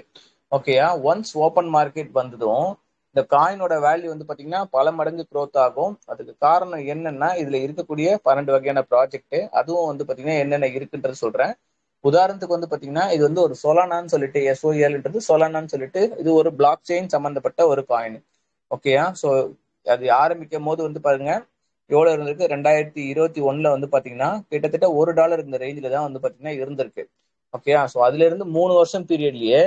ஓகேயா? ஒன்ஸ் ஓப்பன் மார்க்கெட் வந்ததும் இந்த காயினோட வேல்யூ வந்து பாத்தீங்கன்னா பல மடங்கு க்ரோத் ஆகும். அதுக்கு காரணம் என்னன்னா இதுல இருக்கக்கூடிய 12 வகையான ப்ராஜெக்ட், அதுவும் வந்து பாத்தீங்கன்னா என்னென்ன இருக்குன்றது சொல்றேன். உதாரணத்துக்கு வந்து பாத்தீங்கன்னா இது வந்து ஒரு சொலானான்னு சொல்லிட்டு, SOLன்றது சொலானான்னு சொல்லிட்டு இது ஒரு பிளாக் செயின் சம்பந்தப்பட்ட ஒரு காயின். ஓகேயா? ஸோ அது ஆரம்பிக்கும் போது வந்து பாருங்க எவ்வளவு இருந்திருக்கு, 2021ல வந்து பாத்தீங்கன்னா கிட்டத்தட்ட $1 இந்த ரேஞ்சில தான் வந்து பாத்தீங்கன்னா இருந்திருக்கு. ஓகேயா? ஸோ அதுல இருந்து 3 வருஷம் பீரியட்லயே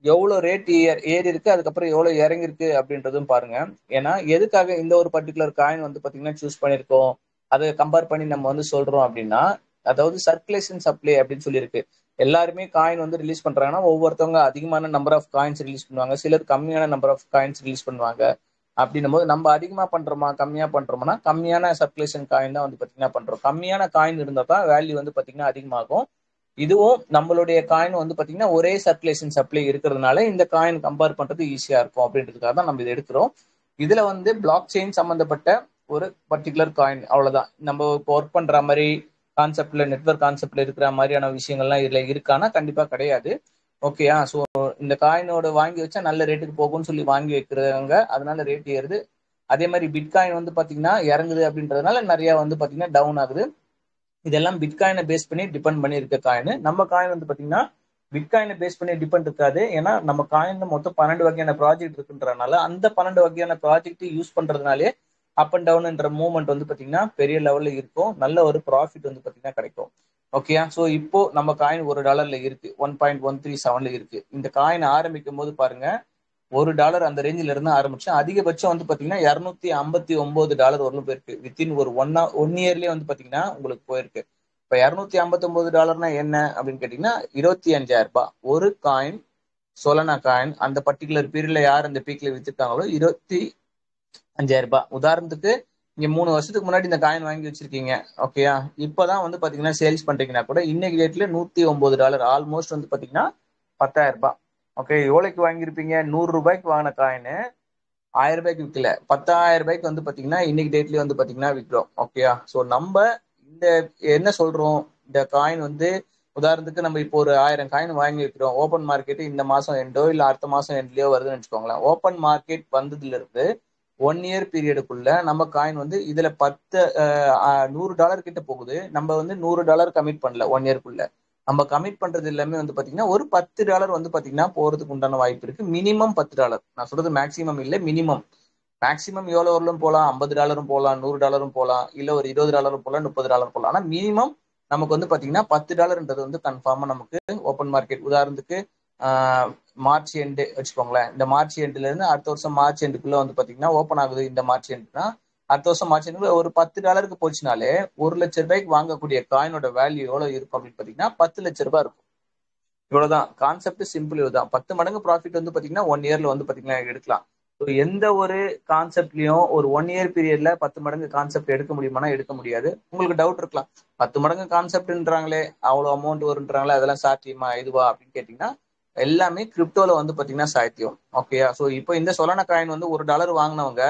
எவ்வளவு ரேட் ஏறி இருக்கு, அதுக்கப்புறம் எவ்வளவு இறங்கி இருக்கு அப்படின்றதும் பாருங்க. ஏன்னா எதுக்காக இந்த ஒரு பர்டிகுலர் காயின் வந்து பாத்தீங்கன்னா சூஸ் பண்ணிருக்கோம், அதை கம்பேர் பண்ணி நம்ம வந்து சொல்றோம் அப்படின்னா, அதாவது சர்க்குலேஷன் சப்ளை அப்படின்னு சொல்லியிருக்கு. எல்லாருமே காயின் வந்து ரிலீஸ் பண்றாங்கன்னா ஒவ்வொருத்தவங்க அதிகமான நம்பர் ஆஃப் காயின்ஸ் ரிலீஸ் பண்ணுவாங்க, சிலர் கம்மியான நம்பர் ஆஃப் காயின்ஸ் ரிலீஸ் பண்ணுவாங்க. அப்படின்னும் போது நம்ம அதிகமா பண்றோமா கம்மியா பண்றோம்னா கம்மியான சர்க்குலேஷன் காயின் தான் வந்து பாத்தீங்கன்னா பண்றோம். கம்மியான காயின் இருந்தா தான் வேல்யூ வந்து பாத்தீங்கன்னா அதிகமாகும். இதுவும் நம்மளுடைய காயின் வந்து பாத்தீங்கன்னா ஒரே சர்க்குலேஷன் சப்ளை இருக்கிறதுனால இந்த காயின் கம்பேர் பண்றது ஈஸியா இருக்கும் அப்படின்றதுக்காக தான் நம்ம இதை எடுக்கிறோம். இதுல வந்து பிளாக் செயின் சம்பந்தப்பட்ட ஒரு பர்டிகுலர் காயின், அவ்வளவுதான். நம்ம இப்போ ஒர்க் பண்ற மாதிரி கான்செப்ட்ல, நெட்வொர்க் கான்செப்ட்ல இருக்கிற மாதிரியான விஷயங்கள்லாம் இதுல இருக்கானா கண்டிப்பா கிடையாது. ஓகேயா? ஸோ இந்த காயினோட வாங்கி வச்சா நல்ல ரேட்டுக்கு போகும்னு சொல்லி வாங்கி வைக்கிறவங்க அதனால ரேட் ஏறுது. அதே மாதிரி பிட்காயின் வந்து பாத்தீங்கன்னா இறங்குது அப்படின்றதுனால நிறைய வந்து பாத்தீங்கன்னா டவுன் ஆகுது. இதெல்லாம் பிட்காயினை பேஸ் பண்ணி டிபெண்ட் பண்ணி இருக்க காயின். நம்ம காயின் வந்து பாத்தீங்கன்னா பிட்காயினை பேஸ் பண்ணி டிபெண்ட் இருக்காது. ஏன்னா நம்ம காயின்ல மொத்தம் 12 வகையான ப்ராஜெக்ட் இருக்குன்றதுனால அந்த 12 வகையான ப்ராஜெக்ட் யூஸ் பண்றதுனாலே அப் அண்ட் டவுன்ன்ற மூவ்மெண்ட் வந்து பாத்தீங்கன்னா பெரிய லெவல்ல இருக்கும், நல்ல ஒரு ப்ராஃபிட் வந்து பாத்தீங்கன்னா கிடைக்கும். ஓகேயா? ஸோ இப்போ நம்ம காயின் $1 இருக்கு, 1.137ல இருக்கு. இந்த காயின் ஆரம்பிக்கும் போது பாருங்க $1 அந்த ரேஞ்சில இருந்து ஆரம்பிச்சு அதிகபட்சம் வந்து பாத்தீங்கன்னா $259 வரலும் போயிருக்கு. வித்தின் ஒரு ஒன் இயர்லயே வந்து பாத்தீங்கன்னா உங்களுக்கு போயிருக்கு. இப்ப $259 என்ன அப்படின்னு கேட்டீங்கன்னா 25,000 ஒரு காயின். சொலனா காயின் அந்த பர்டிகுலர் பீரியட்ல யார் அந்த பீக்ல வித்துருக்காங்களோ 25,000. உதாரணத்துக்கு நீங்க 3 வருஷத்துக்கு முன்னாடி இந்த காயின் வாங்கி வச்சிருக்கீங்க. ஓகேயா? இப்பதான் வந்து பாத்தீங்கன்னா சேல்ஸ் பண்றீங்கன்னா கூட இன்னைக்கு டேட்ல $109, ஆல்மோஸ்ட் வந்து பாத்தீங்கன்னா 10,000. ஓகே, எவ்வளவுக்கு வாங்கியிருப்பீங்க? $100 வாங்கின காயின் $1,000 விற்கல, $10,000 வந்து பாத்தீங்கன்னா இன்னைக்கு டேட்லயே வந்து பாத்தீங்கன்னா விற்கிறோம். ஓகேயா? ஸோ நம்ம இந்த என்ன சொல்றோம், இந்த காயின் வந்து உதாரணத்துக்கு நம்ம இப்போ ஒரு 1000 காயின் வாங்கி வைக்கிறோம். ஓப்பன் மார்க்கெட் இந்த மாசம் எண்டோ இல்ல அடுத்த மாசம் எண்ட்லயோ வருதுன்னு வச்சுக்கோங்களேன். ஓப்பன் மார்க்கெட் வந்ததுல இருந்து 1 இயர் பீரியடுக்குள்ள நம்ம காயின் வந்து இதுல $100 கிட்ட போகுது. நம்ம வந்து $100 கமிட் பண்ணல 1 இயர்க்குள்ள. நம்ம கமிட் பண்றது எல்லாமே வந்து பாத்தீங்கன்னா ஒரு $10 வந்து பாத்தீங்கன்னா போறதுக்கு உண்டான வாய்ப்பு இருக்கு. மினிமம் $10. நான் சொல்றது மேக்சிமம் இல்ல, மினிமம். மேக்சிமம் எவ்வளவு வரலும் போகலாம், $50 போகலாம், $100 போகலாம், இல்ல ஒரு $20 போகலாம், $30 போகலாம். ஆனா மினிமம் நமக்கு வந்து பாத்தீங்கன்னா $10ன்றது வந்து கன்ஃபார்மா நமக்கு ஓப்பன் மார்க்கெட். உதாரணத்துக்கு மார்ச் எண்டு வச்சுக்கோங்களேன். இந்த மார்ச் எண்டுல இருந்து அடுத்த வருஷம் மார்ச் எண்டுக்குள்ள வந்து பாத்தீங்கன்னா ஓப்பன் ஆகுது. இந்த மார்ச் எண்டுனா அடுத்த வருஷம் மார்ச் எண்டுக்குள்ள ஒரு $10 போச்சுனாலே $1,00,000 வாங்கக்கூடிய காயினோட வேல்யூ எவ்வளவு இருக்கும் அப்படின்னு பாத்தீங்கன்னா $10,00,000 இருக்கும். இவ்வளவுதான் கான்செப்ட், சிம்பிள். இதுதான் 10 மடங்கு ப்ராஃபிட் வந்து பாத்தீங்கன்னா 1 இயர்ல வந்து பாத்தீங்கன்னா எடுக்கலாம். எந்த ஒரு கான்செப்ட்லயும் ஒரு 1 இயர் பீரியட்ல 10 மடங்கு கான்செப்ட் எடுக்க முடியுமானா எடுக்க முடியாது. உங்களுக்கு டவுட் இருக்கலாம், 10 மடங்கு கான்செப்ட்ன்றாங்களே, அவ்வளவு அமௌண்ட் வருன்றாங்களே, அதெல்லாம் சாத்தியமா இதுவா அப்படின்னு கேட்டீங்கன்னா, எல்லாமே கிரிப்டோல வந்து பாத்தீங்கன்னா சாத்தியம். ஓகேயா? ஸோ இப்போ இந்த சொலானா காயின் வந்து $1 வாங்கினவங்க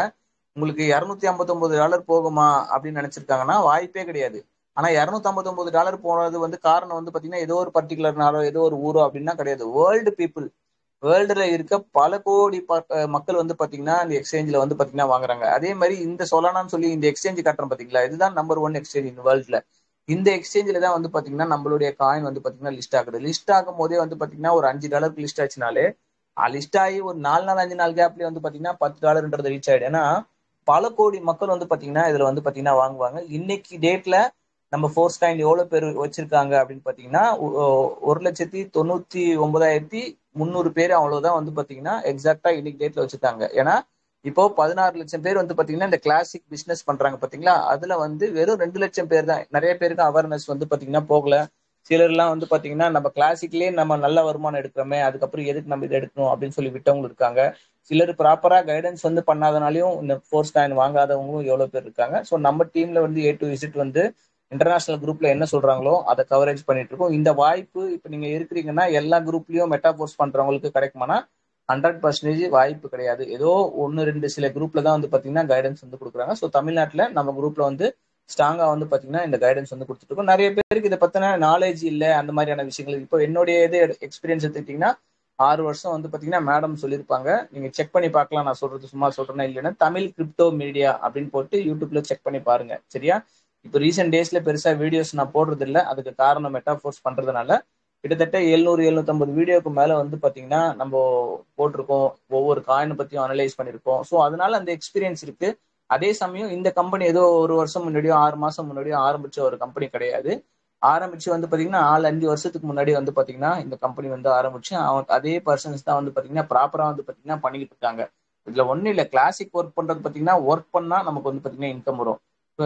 உங்களுக்கு $259 போகுமா அப்படின்னு நினைச்சிருக்காங்கன்னா வாய்ப்பே கிடையாது. ஆனா $259 போனது வந்து காரணம் வந்து பாத்தீங்கன்னா ஏதோ ஒரு பர்டிகுலர் நாளோ ஏதோ ஒரு ஊரோ அப்படின்னா கிடையாது. வேர்ல்டு பீப்புள், வேர்ல்டுல இருக்க பல கோடி மக்கள் வந்து பாத்தீங்கன்னா இந்த எக்ஸ்சேஞ்சில் வந்து பாத்தீங்கன்னா வாங்குறாங்க. அதே மாதிரி இந்த சொலானான்னு சொல்லி இந்த எக்ஸ்சேஞ்ச் காட்டுறோம் பாத்தீங்களா, இதுதான் நம்பர் 1 எக்ஸ்சேஞ்ச் இந்த வேர்ல்டுல. இந்த எக்ஸ்சேஞ்சில தான் வந்து பாத்தீங்கன்னா நம்மளுடைய காயின் வந்து பாத்தீங்கன்னா லிஸ்ட் ஆகுது. லிஸ்ட் ஆகும் போதே வந்து பாத்தீங்கன்னா ஒரு $5 லிஸ்ட் ஆச்சுனாலே லிஸ்ட் ஆகி ஒரு 4 நாள் 5 நாள் கேப்லயே வந்து பாத்தீங்கன்னா $10 ரீச் ஆயிடும். ஏன்னா பல கோடி மக்கள் வந்து பாத்தீங்கன்னா இதுல வந்து பாத்தீங்கன்னா வாங்குவாங்க. இன்னைக்கு டேட்ல நம்ம ஃபோர்ஸ் காயின் எவ்வளவு பேர் வச்சிருக்காங்க அப்படின்னு பாத்தீங்கன்னா 1,99,300 பேர் அவ்வளவுதான் வந்து பாத்தீங்கன்னா எக்ஸாக்டா இன்னைக்கு டேட்ல வச்சிருக்காங்க. ஏன்னா இப்போ 16 லட்சம் பேர் வந்து பாத்தீங்கன்னா இந்த கிளாசிக் பிசினஸ் பண்றாங்க பாத்தீங்களா, அதுல வந்து வெறும் 2 லட்சம் பேர் தான். நிறைய பேருக்கு அவேர்னஸ் வந்து பாத்தீங்கன்னா போகல. சிலர் எல்லாம் வந்து பாத்தீங்கன்னா நம்ம கிளாசிக்லயே நம்ம நல்ல வருமானம் எடுக்கிறோமே, அதுக்கப்புறம் எதுக்கு நம்ம இதை எடுக்கணும் அப்படின்னு சொல்லி விட்டவங்க இருக்காங்க. சிலர் ப்ராப்பரா கைடன்ஸ் வந்து பண்ணாதனாலையும் இந்த ஃபோர்ஸ் காயின் வாங்காதவங்களும் எவ்வளவு பேர் இருக்காங்க. ஸோ நம்ம டீம்ல வந்து A to Z வந்து இன்டர்நேஷனல் குரூப்ல என்ன சொல்றாங்களோ அதை கவரேஜ் பண்ணிட்டு இருக்கோம். இந்த வாய்ப்பு இப்ப நீங்க இருக்கிறீங்கன்னா எல்லா குரூப்லயும் மெட்டாபோர்ஸ் பண்றவங்களுக்கு கிடைக்குமானா 100% வாய்ப்பு கிடையாது. ஏதோ 1 2 சில குரூப்ல தான் வந்து பாத்தீங்கன்னா கைடன்ஸ் வந்து கொடுக்குறாங்க. ஸோ தமிழ்நாட்டுல நம்ம குரூப்ல வந்து ஸ்ட்ராங்கா வந்து பாத்தீங்கன்னா இந்த கைடன்ஸ் வந்து கொடுத்துட்டு இருக்கோம். நிறைய பேருக்கு இதை பத்தின நாலேஜ் இல்லை, அந்த மாதிரியான விஷயங்கள். இப்போ என்னுடைய இது எக்ஸ்பீரியன்ஸ் எடுத்துக்கிட்டீங்கன்னா 6 வருஷம் வந்து பாத்தீங்கன்னா மேடம் சொல்லியிருப்பாங்க, நீங்க செக் பண்ணி பார்க்கலாம், நான் சொல்றது சும்மா சொல்றேன்னா இல்லைன்னா தமிழ் கிரிப்டோ மீடியா அப்படின்னு போட்டு யூடியூப்ல செக் பண்ணி பாருங்க. சரியா? இப்போ ரீசெண்ட் டேஸ்ல பெருசா வீடியோஸ் நான் போடுறது இல்லை. அதுக்கு காரணம் மெட்டாஃபோர்ஸ் பண்றதுனால கிட்டத்தட்ட 700 750 வீடியோக்கு மேல வந்து பாத்தீங்கன்னா நம்ம போட்டிருக்கோம். ஒவ்வொரு காயினை பத்தியும் அனலைஸ் பண்ணிருக்கோம். ஸோ அதனால அந்த எக்ஸ்பீரியன்ஸ் இருக்கு. அதே சமயம் இந்த கம்பெனி ஏதோ 1 வருஷம் முன்னாடியோ 6 மாசம் முன்னாடியோ ஆரம்பிச்ச ஒரு கம்பெனி கிடையாது. ஆரம்பிச்சு வந்து பாத்தீங்கன்னா 4 5 வருஷத்துக்கு முன்னாடி வந்து பாத்தீங்கன்னா இந்த கம்பெனி வந்து ஆரம்பிச்சு அதே பர்சன்ஸ் தான் வந்து பாத்தீங்கன்னா ப்ராப்பரா வந்து பாத்தீங்கன்னா பண்ணிக்கிட்டு இருக்காங்க. இதுல ஒண்ணு இல்ல, கிளாசிக் ஒர்க் பண்றது பாத்தீங்கன்னா ஒர்க் பண்ணா நமக்கு வந்து பாத்தீங்கன்னா இன்கம் வரும்.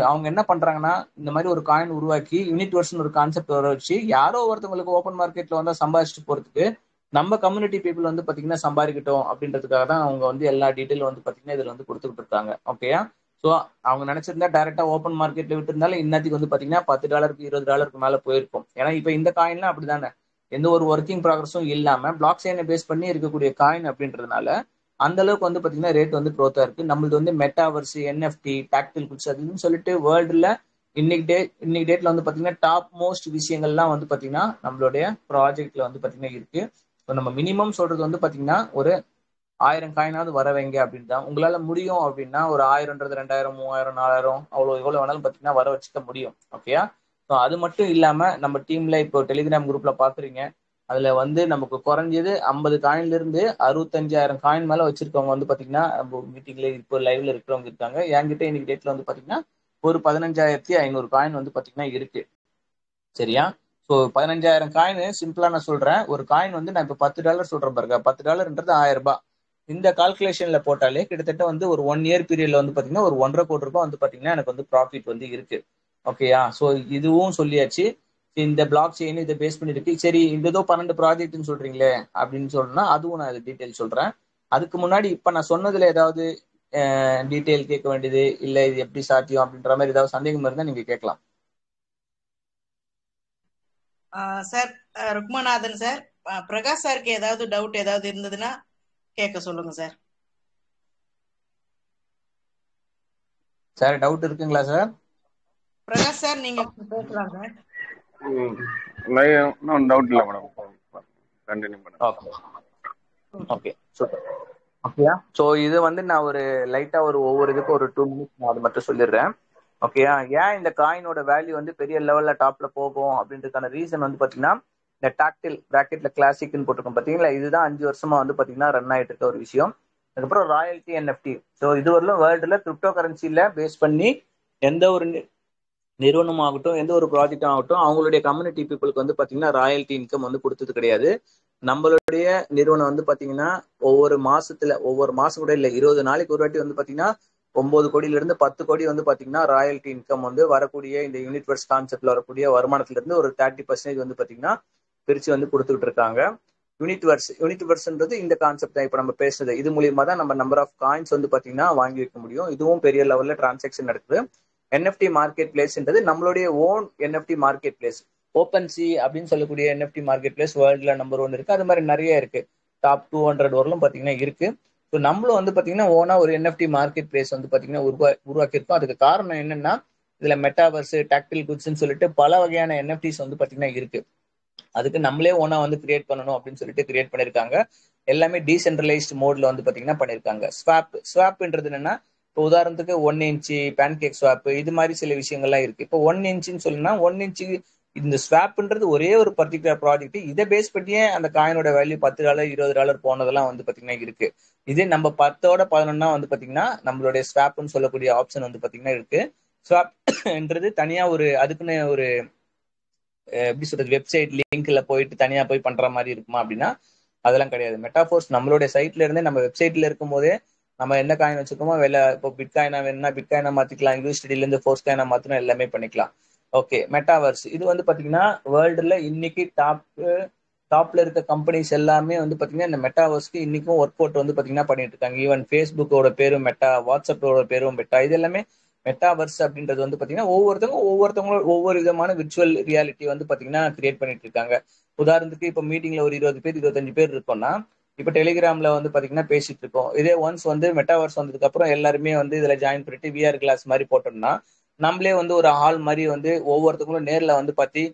அவங்க என்ன பண்றாங்கன்னா இந்த மாதிரி ஒரு காயின் உருவாக்கி யூனிட் வருஷன் ஒரு கான்செப்ட் வர வச்சு யாரோ ஒருத்தவங்களுக்கு ஓப்பன் மார்க்கெட்ல வந்தா சம்பாதிச்சுட்டு போறதுக்கு நம்ம கம்யூனிட்டி பீப்புள் வந்து பாத்தீங்கன்னா சம்பாதிக்கட்டும் அப்படின்றதுக்காக தான் அவங்க வந்து எல்லா டீட்டெயில் வந்து பாத்தீங்கன்னா இதுல வந்து கொடுத்துட்டு இருக்காங்க. ஓகேயா? ஸோ அவங்க நினைச்சிருந்தா டைரக்டா ஓப்பன் மார்க்கெட்ல விட்டு இருந்தாலும் இன்னத்துக்கு வந்து பாத்தீங்கன்னா $10 $20 மேல போயிருக்கும். ஏன்னா இப்ப இந்த காயின்லாம் அப்படிதானே, எந்த ஒரு ஒர்க்கிங் ப்ராக்ரஸும் இல்லாம பிளாக் செயினை பேஸ் பண்ணி இருக்கக்கூடிய காயின் அப்படின்றதுனால அந்த அளவுக்கு வந்து பாத்தீங்கன்னா ரேட் வந்து க்ரோத்தா இருக்கு. நம்மளது வந்து மெட்டாவர்ஸ், NFT, டாக்டில் குட்ஸ் அதுன்னு சொல்லிட்டு வேர்ல்டுல இன்னைக்கு டேட்ல வந்து பாத்தீங்கன்னா டாப் மோஸ்ட் விஷயங்கள்லாம் வந்து பாத்தீங்கன்னா நம்மளுடைய ப்ராஜெக்ட்ல வந்து பாத்தீங்கன்னா இருக்கு. நம்ம மினிமம் சொல்றது வந்து பாத்தீங்கன்னா ஒரு 1000 காயினாவது வர வைங்க அப்படின்னு தான். உங்களால முடியும் அப்படின்னா ஒரு 1000 2000 3000 4000 அவ்வளவு எவ்வளவு வேணாலும் பாத்தீங்கன்னா வர வச்சுக்க முடியும். ஓகேயா? ஸோ அது மட்டும் இல்லாம நம்ம டீம்ல இப்போ டெலிகிராம் குரூப்ல பாக்குறீங்க, அதுல வந்து நமக்கு குறைஞ்சது 50 காயின்ல இருந்து 65,000 காயின் மேல வச்சிருக்கவங்க வந்து பாத்தீங்கன்னா மீட்டிங்ல இப்போ லைவ்ல இருக்கிறவங்க இருக்காங்க. என்கிட்ட இன்னைக்கு டேட்ல வந்து பாத்தீங்கன்னா ஒரு 15,500 காயின் வந்து பாத்தீங்கன்னா இருக்கு. சரியா? ஸோ 15,000 காயின் சிம்பிளா நான் சொல்றேன். ஒரு காயின் வந்து நான் இப்போ $10 சொல்றேன் பாருங்க, $10ன்றது 1000 ரூபாய். இந்த கால்குலேஷன்ல போட்டாலே கிட்டத்தட்ட வந்து ஒரு 1 இயர் பீரியட்ல வந்து பாத்தீங்கன்னா ஒரு 1.5 கோடி ரூபாய் வந்து பாத்தீங்கன்னா எனக்கு வந்து ப்ராஃபிட் வந்து இருக்கு. ஓகேயா? ஸோ இதுவும் சொல்லியாச்சு. இந்த பிளாக் செயின் இதை பேஸ் பண்ணிருக்கு. சரி, இந்த ஏதோ 12 ப்ராஜெக்ட்னு சொல்றீங்களே அப்படின்னு சொன்னா அதுவும் நான் டீட்டெயில் சொல்றேன். அதுக்கு முன்னாடி இப்ப நான் சொன்னதுல ஏதாவது டீட்டெயில் கேட்க வேண்டியது இல்ல, இது எப்படி சாத்தியம் அப்படின்ற மாதிரி ஏதாவது சந்தேகம் இருந்தா நீங்க கேட்கலாம். சார், ருக்மநாதன் சார், பிரகாஷ் சாருக்கு ஏதாவது டவுட் ஏதாவது இருந்ததுன்னா கேட்க சொல்லுங்க சார். சார் டவுட் இருக்குங்களா சார்? பிரகாஷ் சார் நீங்க பேசலாம் சார். டவுட் இல்லை மேடம், கண்டினியூ பண்ணுங்க. Okay super. ஓகேயா? ஸோ இது வந்து நான் ஒரு லைட்டா ஒவ்வொரு இதுக்கும் ஒரு 2 மினிட்ஸ் நான் அது மட்டும் சொல்லிடுறேன். ஓகேயா? ஏன் இந்த காயினோட வேல்யூ வந்து பெரிய லெவல்ல டாப்ல போகும் அப்படின்றதுக்கான ரீசன் வந்து பாத்தீங்கன்னா இந்த டாக்டில் பிராக்கெட்ல கிளாசிக்னு போட்டிருக்கோம் பாத்தீங்களா, இதுதான் 5 வருஷமா வந்து பாத்தீங்கன்னா ரன் ஆயிட்டு இருக்க ஒரு விஷயம். அதுக்கப்புறம் ராயல்டி NFT. ஸோ இதுவரையிலும் வேர்ல்டுல கிரிப்டோ கரன்சில பேஸ் பண்ணி எந்த ஒரு நிறுவனம் ஆகட்டும் எந்த ஒரு ப்ராஜெக்டும் ஆகட்டும் அவங்களுடைய கம்யூனிட்டி பீப்புளுக்கு வந்து பாத்தீங்கன்னா ராயல்டி இன்கம் வந்து கொடுத்தது கிடையாது. நம்மளுடைய நிறுவனம் வந்து பாத்தீங்கன்னா ஒவ்வொரு மாசம் கூட இல்ல, 20 நாளைக்கு ஒரு வாட்டி வந்து பாத்தீங்கன்னா 9 கோடியில இருந்து 10 கோடி வந்து பாத்தீங்கன்னா ராயல்டி இன்கம் வந்து வரக்கூடிய இந்த யூனிட்வர்ஸ் கான்செப்ட்ல வரக்கூடிய வருமானத்துல இருந்து ஒரு 30% வந்து பாத்தீங்கன்னா பிரிச்சு வந்து கொடுத்துட்டு இருக்காங்க. யூனிட்வர்ஸ்ன்றது இந்த கான்செப்ட் தான் இப்போ நம்ம பேசுறது. இது மூலியமா தான் நம்ம நம்பர் ஆஃப் காயின்ஸ் வந்து பாத்தீங்கன்னா வாங்கி வைக்க முடியும். இதுவும் பெரிய லெவல்ல டிரான்சாக்ஷன் நடக்குது. NFT மார்க்கெட் பிளேஸ்ன்றது நம்மளுடைய ஓன் NFT மார்க்கெட் பிளேஸ். ஓப்பன்சி அப்படின்னு சொல்லக்கூடிய NFT மார்க்கெட் பிளேஸ் வேர்ல்டுல நம்பர் 1 இருக்கு. அது மாதிரி நிறைய இருக்கு. டாப் 200 வரலும் பாத்தீங்கன்னா இருக்கு. ஸோ நம்மளும் வந்து பாத்தீங்கன்னா ஓனா ஒரு NFT மார்க்கெட் பிளேஸ் வந்து பாத்தீங்கன்னா உருவாக்கியிருக்கோம். அதுக்கு காரணம் என்னன்னா இதுல மெட்டாவர்ஸ், டாக்டில் குட்ஸ்ன்னு சொல்லிட்டு பல வகையான NFTs வந்து பாத்தீங்கன்னா இருக்கு. அதுக்கு நம்மளே ஓனா வந்து கிரியேட் பண்ணணும் அப்படின்னு சொல்லிட்டு கிரியேட் பண்ணிருக்காங்க. எல்லாமே டீசென்ட்ரலைஸ்ட் மோட்ல வந்து பாத்தீங்கன்னா பண்ணிருக்காங்க. ஸ்வாப்ன்றது என்னன்னா இப்போ உதாரணத்துக்கு 1 இன்ச்சு பேன்கேக் ஸ்வாப் இது மாதிரி சில விஷயங்கள்லாம் இருக்கு. இப்போ 1 இன்ச்சுன்னு சொல்லுன்னா 1 இன்ச்சு இந்த ஸ்வாப்ன்றது ஒரே ஒரு பர்டிகுலர் ப்ராஜெக்ட். இதை பேஸ் பண்ணியே அந்த காயினோட வேல்யூ $10 $20 போனதெல்லாம் வந்து பாத்தீங்கன்னா இருக்கு. இதே நம்ம 10ஓட 11 வந்து பாத்தீங்கன்னா நம்மளுடைய ஸ்வாப்னு சொல்லக்கூடிய ஆப்ஷன் வந்து பாத்தீங்கன்னா இருக்கு. ஸ்வாப்ன்றது தனியா ஒரு அதுக்குன்னு ஒரு எப்படி சொல்றது வெப்சைட் லிங்க்ல போயிட்டு தனியா போய் பண்ற மாதிரி இருக்குமா அப்படின்னா அதெல்லாம் கிடையாது. மெட்டாஃபோர்ஸ் நம்மளுடைய சைட்ல இருந்தே நம்ம வெப்சைட்ல இருக்கும் போதே நம்ம என்ன காயின் வச்சுக்கோமோ இப்போ பிட்காயினா வேணும்னா பிட்காயினா மாத்திக்கலாம், யூஎஸ்டில இருந்து ஃபோர்ஸ் காயினா மாத்தினா எல்லாமே பண்ணிக்கலாம். ஓகே, மெட்டாவர்ஸ் இது வந்து பாத்தீங்கன்னா வேர்ல்டுல இன்னைக்கு டாப்ல இருக்க கம்பெனிஸ் எல்லாமே வந்து பாத்தீங்கன்னா இந்த மெட்டாவர்ஸ்க்கு இன்னைக்கும் ஒர்க் அவுட் வந்து பாத்தீங்கன்னா பண்ணிட்டு இருக்காங்க. ஈவன் ஃபேஸ்புக்கோட பேரும் மெட்டா, வாட்ஸ்அப்போட பேரும் மெட்டா, இது எல்லாமே மெட்டாவர்ஸ் அப்படின்றது வந்து பாத்தீங்கன்னா ஒவ்வொருத்தவங்களும் ஒவ்வொரு விதமான விர்ச்சுவல் ரியாலிட்டி வந்து பாத்தீங்கன்னா கிரியேட் பண்ணிட்டு இருக்காங்க. உதாரணத்துக்கு இப்போ மீட்டிங்ல ஒரு 20 பேர் 25 பேர் இருக்கோம்னா இப்போ டெலிகிராம்ல வந்து பாத்தீங்கன்னா பேசிட்டு இருக்கோம். இதே ஒன்ஸ் வந்து மெட்டாவர்ஸ் வந்ததுக்கு அப்புறம் எல்லாருமே வந்து இதுல ஜாயின் பண்ணிட்டு விஆர் கிளாஸ் மாதிரி போட்டோம்னா நம்மளே வந்து ஒரு ஹால் மாதிரி வந்து ஒவ்வொருத்தவங்களும் நேர்ல வந்து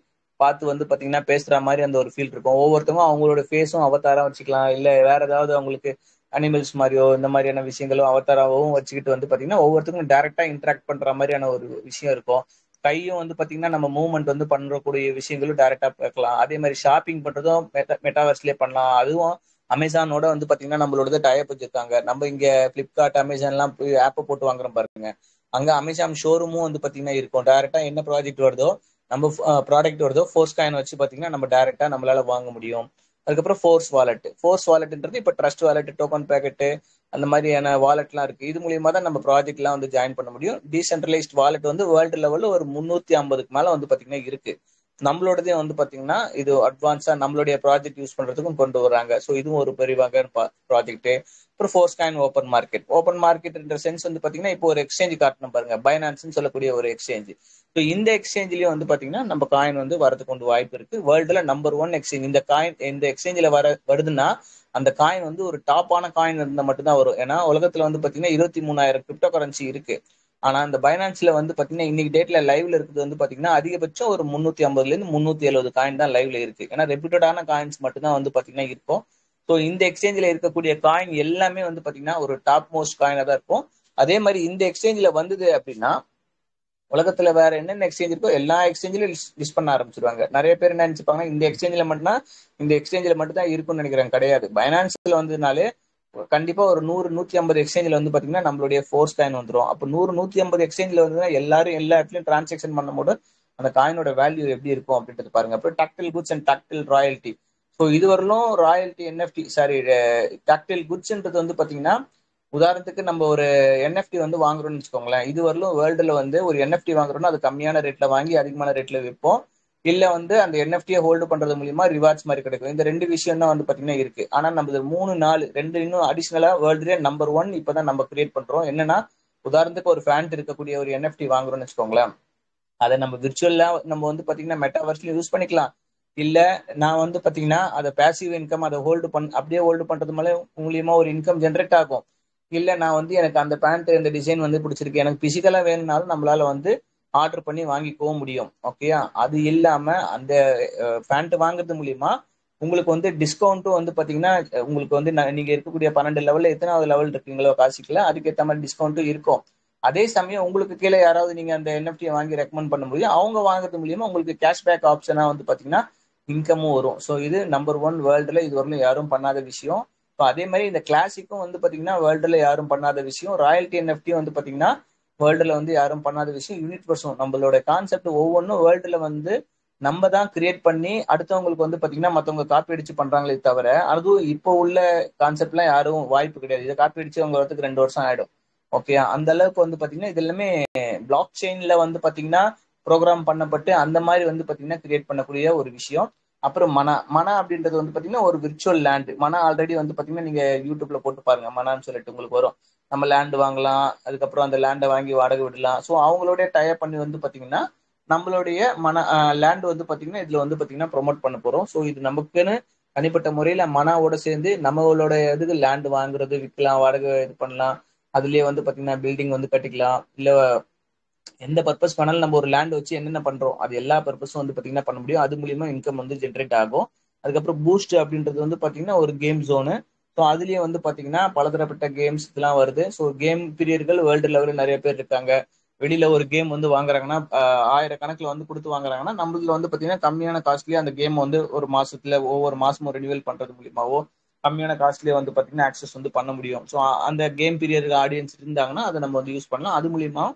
பார்த்து வந்து பாத்தீங்கன்னா பேசுற மாதிரி அந்த ஒரு ஃபீல் இருக்கும். ஒவ்வொருத்தவங்க அவங்களோட ஃபேஸும் அவதாரா வச்சுக்கலாம், இல்ல வேற ஏதாவது அவங்களுக்கு அனிமல்ஸ் மாதிரியோ இந்த மாதிரியான விஷயங்களும் அவதாராவும் வச்சுக்கிட்டு வந்து பாத்தீங்கன்னா ஒவ்வொருத்தருக்கும் டைரக்டா இன்டராக்ட் பண்ற மாதிரியான ஒரு விஷயம் இருக்கும். கையும் வந்து பாத்தீங்கன்னா நம்ம மூவ்மெண்ட் வந்து பண்றக்கூடிய விஷயங்களும் டைரக்டா பார்க்கலாம். அதே மாதிரி ஷாப்பிங் பண்றதும் மெட்டாவர்ஸ்லயே பண்ணலாம். அதுவும் அமேசானோட வந்து பாத்தீங்கன்னா நம்மளோட டைப் வச்சிருக்காங்க. நம்ம இங்க பிளிப்கார்ட், அமேசான் எல்லாம் போய் ஆப்பை போட்டு வாங்குறோம் பாருங்க, அங்க அமேசான் ஷோரூமும் வந்து பாத்தீங்கன்னா இருக்கும். டைரக்டா என்ன ப்ராஜெக்ட் வருதோ நம்ம ப்ராடக்ட் வருதோ ஃபோர்ஸ் காயின் வச்சு பாத்தீங்கன்னா நம்ம டைரக்டா நம்மளால வாங்க முடியும். அதுக்கப்புறம் ஃபோர்ஸ் வாலெட்ன்றது இப்ப ட்ரஸ்ட் வாலெட், டோக்கன் பேக்கெட் அந்த மாதிரியான வாலெட்லாம் இருக்கு. இது மூலியமா தான் நம்ம ப்ராஜெக்ட்லாம் வந்து ஜாயின் பண்ண முடியும். டீசென்ட்ரலைஸ்ட் வாலெட் வந்து வேர்ல்டு லெவல்ல ஒரு 350க்கு மேல வந்து பாத்தீங்கன்னா இருக்கு. நம்மளோடதே வந்து பாத்தீங்கன்னா இது அட்வான்ஸா நம்மளுடைய ப்ராஜெக்ட் யூஸ் பண்றதுக்கும் கொண்டு வராங்க. ஸோ இதுவும் ஒரு பெரிய வகையான ப்ராஜெக்ட். அப்புறம் force coin open market sense வந்து பாத்தீங்கன்னா இப்போ ஒரு எக்ஸ்சேஞ்ச் காட்டணும் பாருங்க, பைனான்ஸ்னு சொல்லக்கூடிய ஒரு எக்ஸ்சேஞ்ச். ஸோ இந்த எக்ஸ்சேஞ்சிலயும் வந்து பாத்தீங்கன்னா நம்ம காயின் வந்து வரதுக்கு கொண்டு வாய்ப்பு இருக்கு. வேர்ல்டுல நம்பர் 1 எக்ஸ்சேஞ்ச் இந்த எக்ஸ்சேஞ்சில வருதுன்னா அந்த காயின் வந்து ஒரு டாப்பான காயின் இருந்தா மட்டும்தான் வரும். ஏன்னா உலகத்துல வந்து பாத்தீங்கன்னா 23,000 கிரிப்டோ கரன்சி இருக்கு. ஆனா இந்த பைனான்ஸ்ல வந்து பாத்தீங்கன்னா இன்னைக்கு டேட்ல லைவ்ல இருக்குது வந்து பாத்தீங்கன்னா அதிகபட்சம் ஒரு 350ல இருந்து 370 காயின் தான் லைவ்ல இருக்கு. ஏன்னா ரெப்யூட்டடான காயின்ஸ் மட்டும் தான் வந்து பாத்தீங்கன்னா இருக்கும். ஸோ இந்த எக்ஸ்சேஞ்சில் இருக்கக்கூடிய காயின் எல்லாமே வந்து பாத்தீங்கன்னா ஒரு டாப் மோஸ்ட் காயினா தான் இருக்கும். அதே மாதிரி இந்த எக்ஸ்சேஞ்சில் வந்தது அப்படின்னா உலகத்துல வேற என்னென்ன எக்ஸ்சேஞ்ச் இருக்கோ எல்லா எக்ஸ்சேஞ்சிலும் லிஸ்ட் பண்ண ஆரம்பிச்சிருவாங்க. நிறைய பேர் என்ன நினைச்சுப்பாங்கன்னா இந்த எக்ஸ்சேஞ்சில் மட்டும் தான் இருக்கும்னு நினைக்கிறாங்க. கிடையாது. பைனான்ஸ்ல வந்ததுனாலே கண்டிப்பா ஒரு 100-150 எக்ஸ்சேஞ்சில் வந்து பாத்தீங்கன்னா நம்மளுடைய ஃபோர்ஸ் காயின் வந்துடும். அப்போ 100-150 எக்ஸ்சேஞ்சில் வந்து எல்லாரும் எல்லா இடத்துலயும் டிரான்சாக்ஷன் பண்ணும்போது அந்த காயினோட வேல்யூ எப்படி இருக்கும் அப்படின்றது பாருங்க. அப்புறம் டாக்டில் குட்ஸ் அண்ட் டாக்டில் ராயல்டி. ஸோ இது வரலும் ராயல்டி NFT டாக்டில் குட்ஸ்ன்றது வந்து பாத்தீங்கன்னா உதாரணத்துக்கு நம்ம ஒரு NFT வந்து வாங்குறோம்னு வச்சுக்கோங்களேன். இது வரலும் வேர்ல்டுல வந்து ஒரு NFT வாங்குறோம்னா அது கம்மியான ரேட்ல வாங்கி அதிகமான ரேட்ல விற்போம். இல்ல வந்து அந்த NFTயை ஹோல்டு பண்றது மூலியமா ரிவார்ட்ஸ் மாதிரி கிடைக்கும். இந்த 2 விஷயம் தான் வந்து பாத்தீங்கன்னா இருக்கு. ஆனா நம்ம 3-4 இன்னும் அடிஷனலா வேர்ல்டுலேயே நம்பர் 1 இப்பதான் நம்ம கிரியேட் பண்றோம். என்னன்னா உதாரணத்துக்கு ஒரு ஃபேண்ட் இருக்கக்கூடிய ஒரு NFT வாங்குறோம்னு வச்சுக்கோங்களேன். அதை நம்ம விர்ச்சுவலா நம்ம வந்து பாத்தீங்கன்னா மெட்டாவர்ஸ்ல யூஸ் பண்ணிக்கலாம். இல்ல நான் வந்து பாத்தீங்கன்னா அதை பேசிவ் இன்கம் அதை அப்படியே ஹோல்டு பண்றது மூலியமா ஒரு இன்கம் ஜென்ரேட் ஆகும். இல்ல நான் வந்து எனக்கு அந்த பேண்ட் இந்த டிசைன் வந்து பிடிச்சிருக்கு, எனக்கு பிசிக்கலா வேணும்னாலும் நம்மளால வந்து ஆர்டர் பண்ணி வாங்கிக்கவும் முடியும். ஓகேயா? அது இல்லாம அந்த பேண்ட் வாங்குறது மூலியமா உங்களுக்கு வந்து டிஸ்கவுண்ட்டும் வந்து பாத்தீங்கன்னா உங்களுக்கு வந்து நீங்க இருக்கக்கூடிய 12 லெவல்ல எத்தனாவது லெவல் இருக்கீங்களோ காசிக்கல அதுக்கேற்ற மாதிரி டிஸ்கவுண்ட்டும் இருக்கும். அதே சமயம் உங்களுக்கு கீழே யாராவது நீங்க அந்த NFT வாங்கி ரெக்கமெண்ட் பண்ண முடியும். அவங்க வாங்குறது மூலியமா உங்களுக்கு கேஷ்பேக் ஆப்ஷனா வந்து பாத்தீங்கன்னா இன்கமும் வரும். ஸோ இது நம்பர் 1 வேர்ல்டுல இது வரலும் யாரும் பண்ணாத விஷயம். ஸோ அதே மாதிரி இந்த கிளாசிக்கும் வந்து பாத்தீங்கன்னா வேர்ல்டுல யாரும் பண்ணாத விஷயம். ராயல்டி NFT வந்து பாத்தீங்கன்னா வேர்ல்டுல வந்து யாரும் பண்ணாத விஷயம். யூனிட்வர்ஸும் நம்மளோட கான்செப்ட் ஒவ்வொன்றும் வேர்ல்டுல வந்து நம்ம தான் கிரியேட் பண்ணி அடுத்தவங்களுக்கு வந்து பாத்தீங்கன்னா மத்தவங்க காப்பி அடிச்சு பண்றாங்களே தவிர அதுவும் இப்போ உள்ள கான்செப்ட்லாம் யாரும் வாய்ப்பு கிடையாது. இதை காப்பி அடிச்சு அவங்க வரதுக்கு 2 வருஷம் ஆயிடும். ஓகே, அந்த அளவுக்கு வந்து பாத்தீங்கன்னா இது எல்லாமே பிளாக் செயின்ல வந்து பாத்தீங்கன்னா ப்ரோக்ராம் பண்ணப்பட்டு அந்த மாதிரி வந்து பாத்தீங்கன்னா கிரியேட் பண்ணக்கூடிய ஒரு விஷயம். அப்புறம் மனா அப்படின்றது வந்து பாத்தீங்கன்னா ஒரு விர்ச்சுவல் லேண்ட். மனா ஆல்ரெடி வந்து பாத்தீங்கன்னா நீங்க யூடியூப்ல போட்டு பாருங்க, மனான்னு சொல்லிட்டு உங்களுக்கு வரும். நம்ம லேண்ட் வாங்கலாம், அதுக்கப்புறம் அந்த லேண்டை வாங்கி வாடகை விடலாம். ஸோ அவங்களுடைய டயப் பண்ணி வந்து பாத்தீங்கன்னா நம்மளுடைய லேண்ட் வந்து பாத்தீங்கன்னா இதுல வந்து பாத்தீங்கன்னா ப்ரொமோட் பண்ண போறோம். ஸோ இது நமக்குன்னு தனிப்பட்ட முறையில மனாவோட சேர்ந்து நம்மளோட இதுக்கு லேண்ட் வாங்குறது, விற்கலாம், வாடகை இது பண்ணலாம். அதுலயே வந்து பாத்தீங்கன்னா பில்டிங் வந்து கட்டிக்கலாம். இல்ல எந்த பர்பஸ் பண்ணாலும் நம்ம ஒரு லேண்ட் வச்சு என்னென்ன பண்றோம் அது எல்லா பர்பஸும் வந்து பாத்தீங்கன்னா பண்ண முடியும். அது மூலியமா இன்கம் வந்து ஜென்ரேட் ஆகும். அதுக்கப்புறம் பூஸ்ட் அப்படின்றது வந்து பாத்தீங்கன்னா ஒரு கேம் ஜோனு. ஸோ அதுலயே வந்து பாத்தீங்கன்னா பலதரப்பட்ட கேம்ஸ் இதெல்லாம் வருது. ஸோ கேம் பீரியர்கள் வேர்ல்டு லெவலில் நிறைய பேர் இருக்காங்க. வெளியில ஒரு கேம் வந்து வாங்குறாங்கன்னா ஆயிரக்கணக்கில் வந்து கொடுத்து வாங்குறாங்கன்னா, நம்மளதுல வந்து பாத்தீங்கன்னா கம்மியான காஸ்ட்லயே அந்த கேம் வந்து ஒரு மாசத்துல ஒவ்வொரு மாசமும் ரெனியூவல் பண்றது மூலியமாவோ கம்மியான காஸ்ட்லயே வந்து பாத்தீங்கன்னா ஆக்சஸ் வந்து பண்ண முடியும். ஸோ அந்த கேம் பீரியருக்கு ஆடியன்ஸ் இருந்தாங்கன்னா அதை நம்ம வந்து யூஸ் பண்ணலாம். அது மூலியமா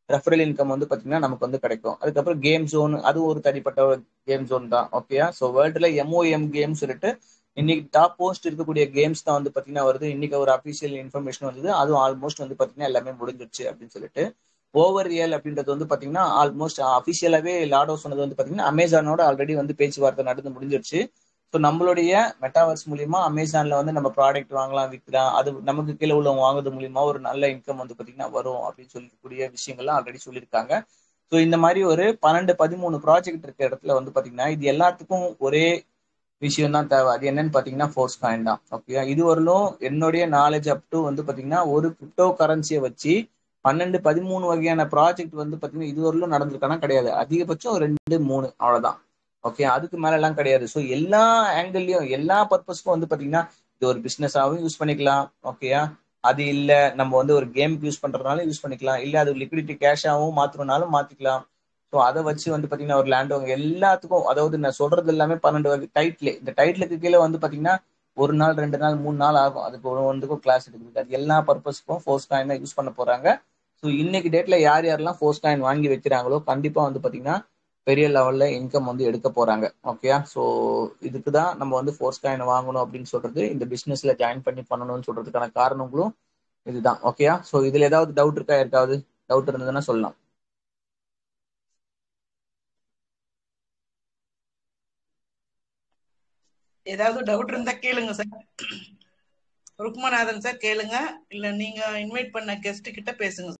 ரெஃபரல் இன்கம் வந்து பாத்தீங்கன்னா நமக்கு வந்து கிடைக்கும். அதுக்கப்புறம் கேம் ஜோன், அது ஒரு தனிப்பட்ட கேம் ஜோன் தான். ஓகேயா? ஸோ வேர்ல்டுல MOM கேம் சொல்லிட்டு இன்னைக்கு டாப் போஸ்ட் இருக்கக்கூடிய கேம்ஸ் தான் வந்து பாத்தீங்கன்னா வருது. இன்னைக்கு ஒரு அபிஷியல் இன்ஃபர்மேஷன் வந்தது, அதுவும் ஆல்மோஸ்ட் வந்து பாத்தீங்கன்னா எல்லாமே முடிஞ்சிருச்சு அப்படின்னு சொல்லிட்டு. ஓவர் ரியல் அப்படின்றது வந்து பாத்தீங்கன்னா ஆல்மோஸ்ட் அபிஷியலாவே லாடோ சொன்னது வந்து பாத்தீங்கன்னா அமேசானோட ஆல்ரெடி வந்து பேச்சுவார்த்தை நடந்து முடிஞ்சிருச்சு. ஸோ நம்மளுடைய மெட்டாவர்ஸ் மூலியமா அமேசான்ல வந்து நம்ம ப்ராடக்ட் வாங்கலாம், விற்கலாம். அது நமக்கு கீழே உள்ளவங்க வாங்குறது மூலியமா ஒரு நல்ல இன்கம் வந்து பாத்தீங்கன்னா வரும் அப்படின்னு சொல்லக்கூடிய விஷயங்கள்லாம் ஆல்ரெடி சொல்லியிருக்காங்க. ஸோ இந்த மாதிரி ஒரு 12-13 ப்ராஜெக்ட் இருக்க இடத்துல வந்து பாத்தீங்கன்னா இது எல்லாத்துக்கும் ஒரே விஷயம் தான் தேவை. அது என்னன்னு பாத்தீங்கன்னா ஃபோர்ஸ் காயின் தான். ஓகே, இது வரலும் என்னுடைய நாலேஜ் அப் டு வந்து பாத்தீங்கன்னா ஒரு கிரிப்டோ கரன்சியை வச்சு 12-13 வகையான ப்ராஜெக்ட் வந்து பாத்தீங்கன்னா இது வரலும் நடந்திருக்கானா கிடையாது. அதிகபட்சம் 2-3 அவ்வளவுதான். ஓகே, அதுக்கு மேல எல்லாம் கிடையாது. ஸோ எல்லா ஆங்கிள்லயும் எல்லா பர்பஸ்க்கும் வந்து பாத்தீங்கன்னா இது ஒரு பிசினஸாவும் யூஸ் பண்ணிக்கலாம். ஓகேயா? அது இல்ல நம்ம வந்து ஒரு கேமுக்கு யூஸ் பண்றதுனால யூஸ் பண்ணிக்கலாம், இல்ல அது லிக்விடிட்டி கேஷாவும் மாத்தணும்னாலும் மாத்திக்கலாம். ஸோ அதை வச்சு வந்து பாத்தீங்கன்னா ஒரு லேண்ட் வாங்க எல்லாத்துக்கும், அதாவது நான் சொல்றது எல்லாமே 12 வகை டைட்டில். இந்த டைட்டிலுக்கு கீழே வந்து பாத்தீங்கன்னா 1 நாள் 2 நாள் 3 நாள் ஆகும். அதுக்கு ஒன்றுக்கும் கிளாஸ் எடுக்குது. அது எல்லா பர்பஸ்க்கும் ஃபோர்ஸ் காயின் யூஸ் பண்ண போறாங்க. ஸோ இன்னைக்கு டேட்ல யார் யாரெல்லாம் ஃபோர்ஸ் காயின் வாங்கி வைக்கிறாங்களோ கண்டிப்பா வந்து பாத்தீங்கன்னா பெரிய லெவல்ல இன்கம் வந்து எடுக்க போறாங்க. ஓகேயா? ஸோ இதுக்கு தான் நம்ம வந்து ஃபோர்ஸ் காயின் வாங்கணும் அப்படின்னு சொல்றது, இந்த பிசினஸ்ல ஜாயின் பண்ணி பண்ணணும்னு சொல்றதுக்கான காரணங்களும் இதுதான். ஓகேயா? ஸோ இதுல ஏதாவது டவுட் இருக்கா? யாருக்காவது டவுட் இருந்ததுன்னா சொல்லலாம். ஏதாவது டவுட் இருந்தா கேளுங்க சார். ருக்மநாதன் சார் கேளுங்க, இல்ல நீங்க இன்வைட் பண்ண கெஸ்ட் கிட்ட பேசுங்க.